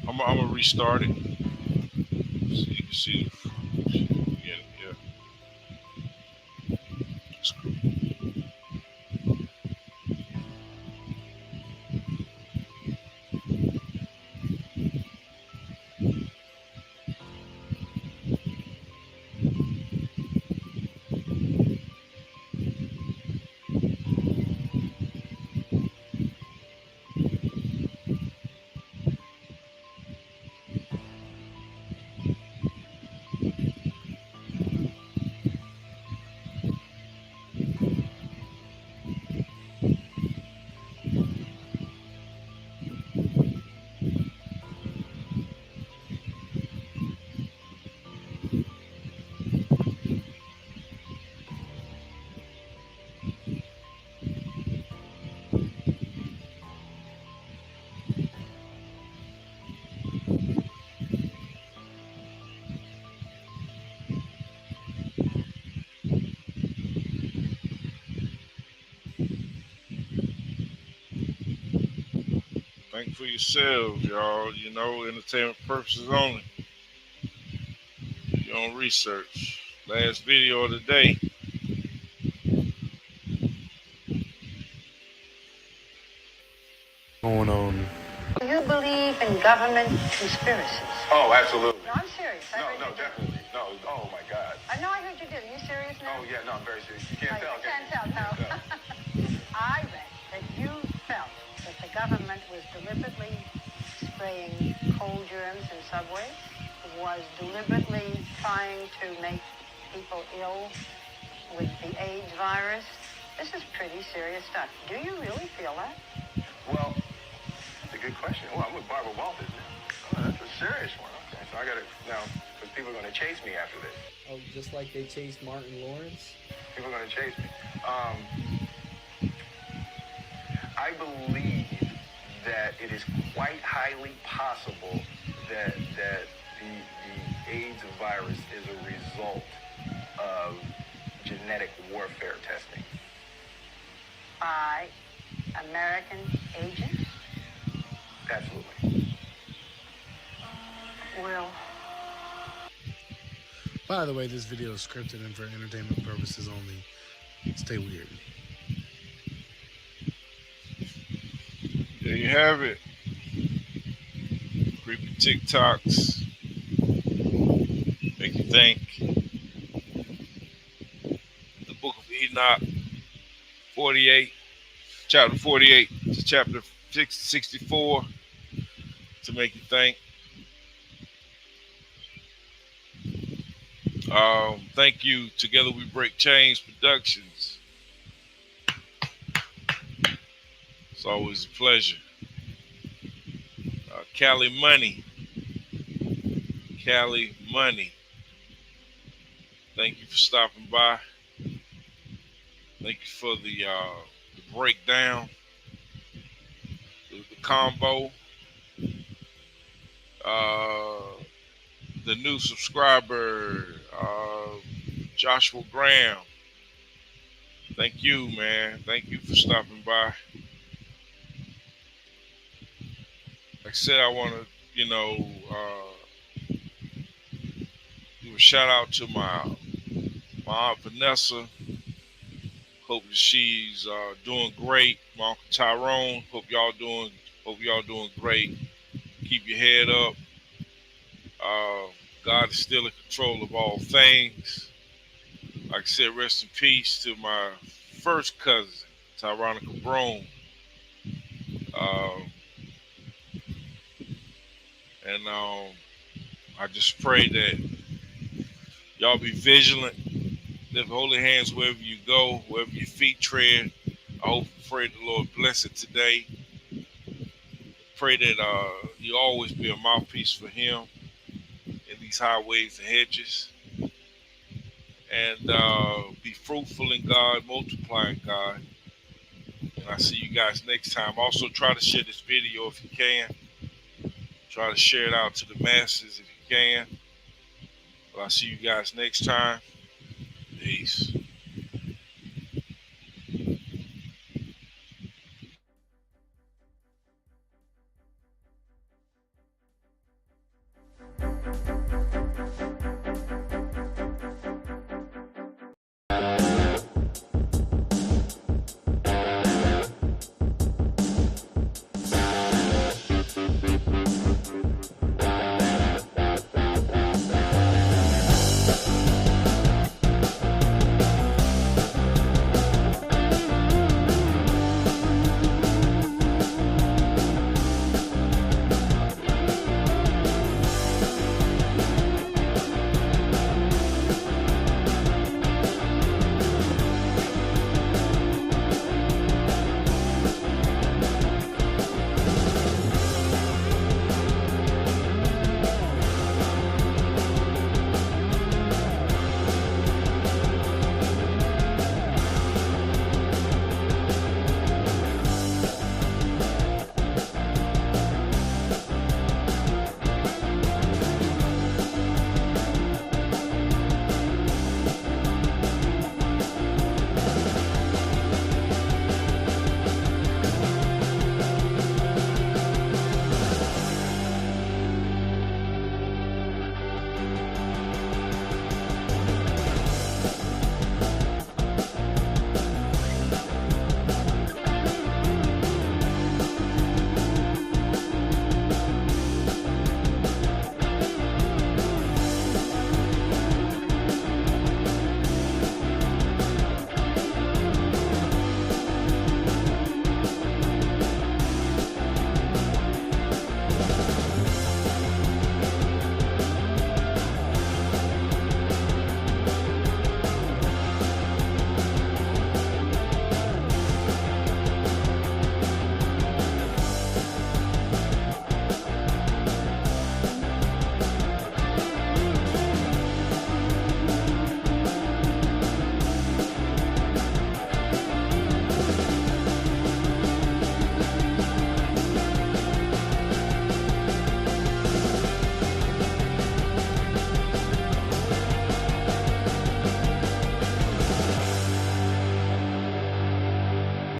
S1: I'm gonna restart it so you can see. Yeah. That's cool. Think for yourselves, y'all. You know, entertainment purposes only. Your own research. Last video of the day.
S3: Going on.
S17: Do you believe in government conspiracies?
S18: Oh, absolutely.
S17: No, I'm serious.
S18: No, definitely. No, oh my God.
S17: I know I heard you did. Are you serious now?
S18: Oh, yeah, no, I'm very serious. You can't tell.
S17: You can't tell, no. I read that you felt that the government was deliberately spraying cold germs in subways, was deliberately trying to make people ill with the AIDS virus. This is pretty serious stuff. Do you really feel that?
S18: Well, that's a good question. Well, I'm with Barbara Walters now. Oh, that's a serious one. Okay, so I got to, now, because people are going to chase me after this.
S19: Oh, just like they chased Martin Lawrence?
S18: People are going to chase me. I believe that it is quite highly possible that the AIDS virus is a result of genetic warfare testing.
S17: By American agents?
S18: Absolutely.
S17: Well,
S20: by the way, this video is scripted and for entertainment purposes only. Stay weird.
S1: There you have it. Creepy TicToks. Make you think. The book of Enoch, 48, chapter 48 to chapter 64, to make you think. Thank you. Together We Break Chains Productions. It's always a pleasure. Cali Money. Thank you for stopping by. Thank you for the breakdown, the combo. The new subscriber, Joshua Graham. Thank you, man. Thank you for stopping by. Like I said, I want to, give a shout out to my Aunt Vanessa. Hope that she's doing great. My Uncle Tyrone. Hope y'all doing great. Keep your head up. God is still in control of all things. Like I said, rest in peace to my first cousin, Tyronica Brome. And I just pray that y'all be vigilant. Lift holy hands wherever you go, wherever your feet tread. I hope, pray the Lord bless it today. Pray that you always be a mouthpiece for Him in these highways and hedges, and be fruitful in God, multiply in God. And I see you guys next time. Also, try to share this video if you can. Try to share it out to the masses if you can. But I'll see you guys next time. Peace.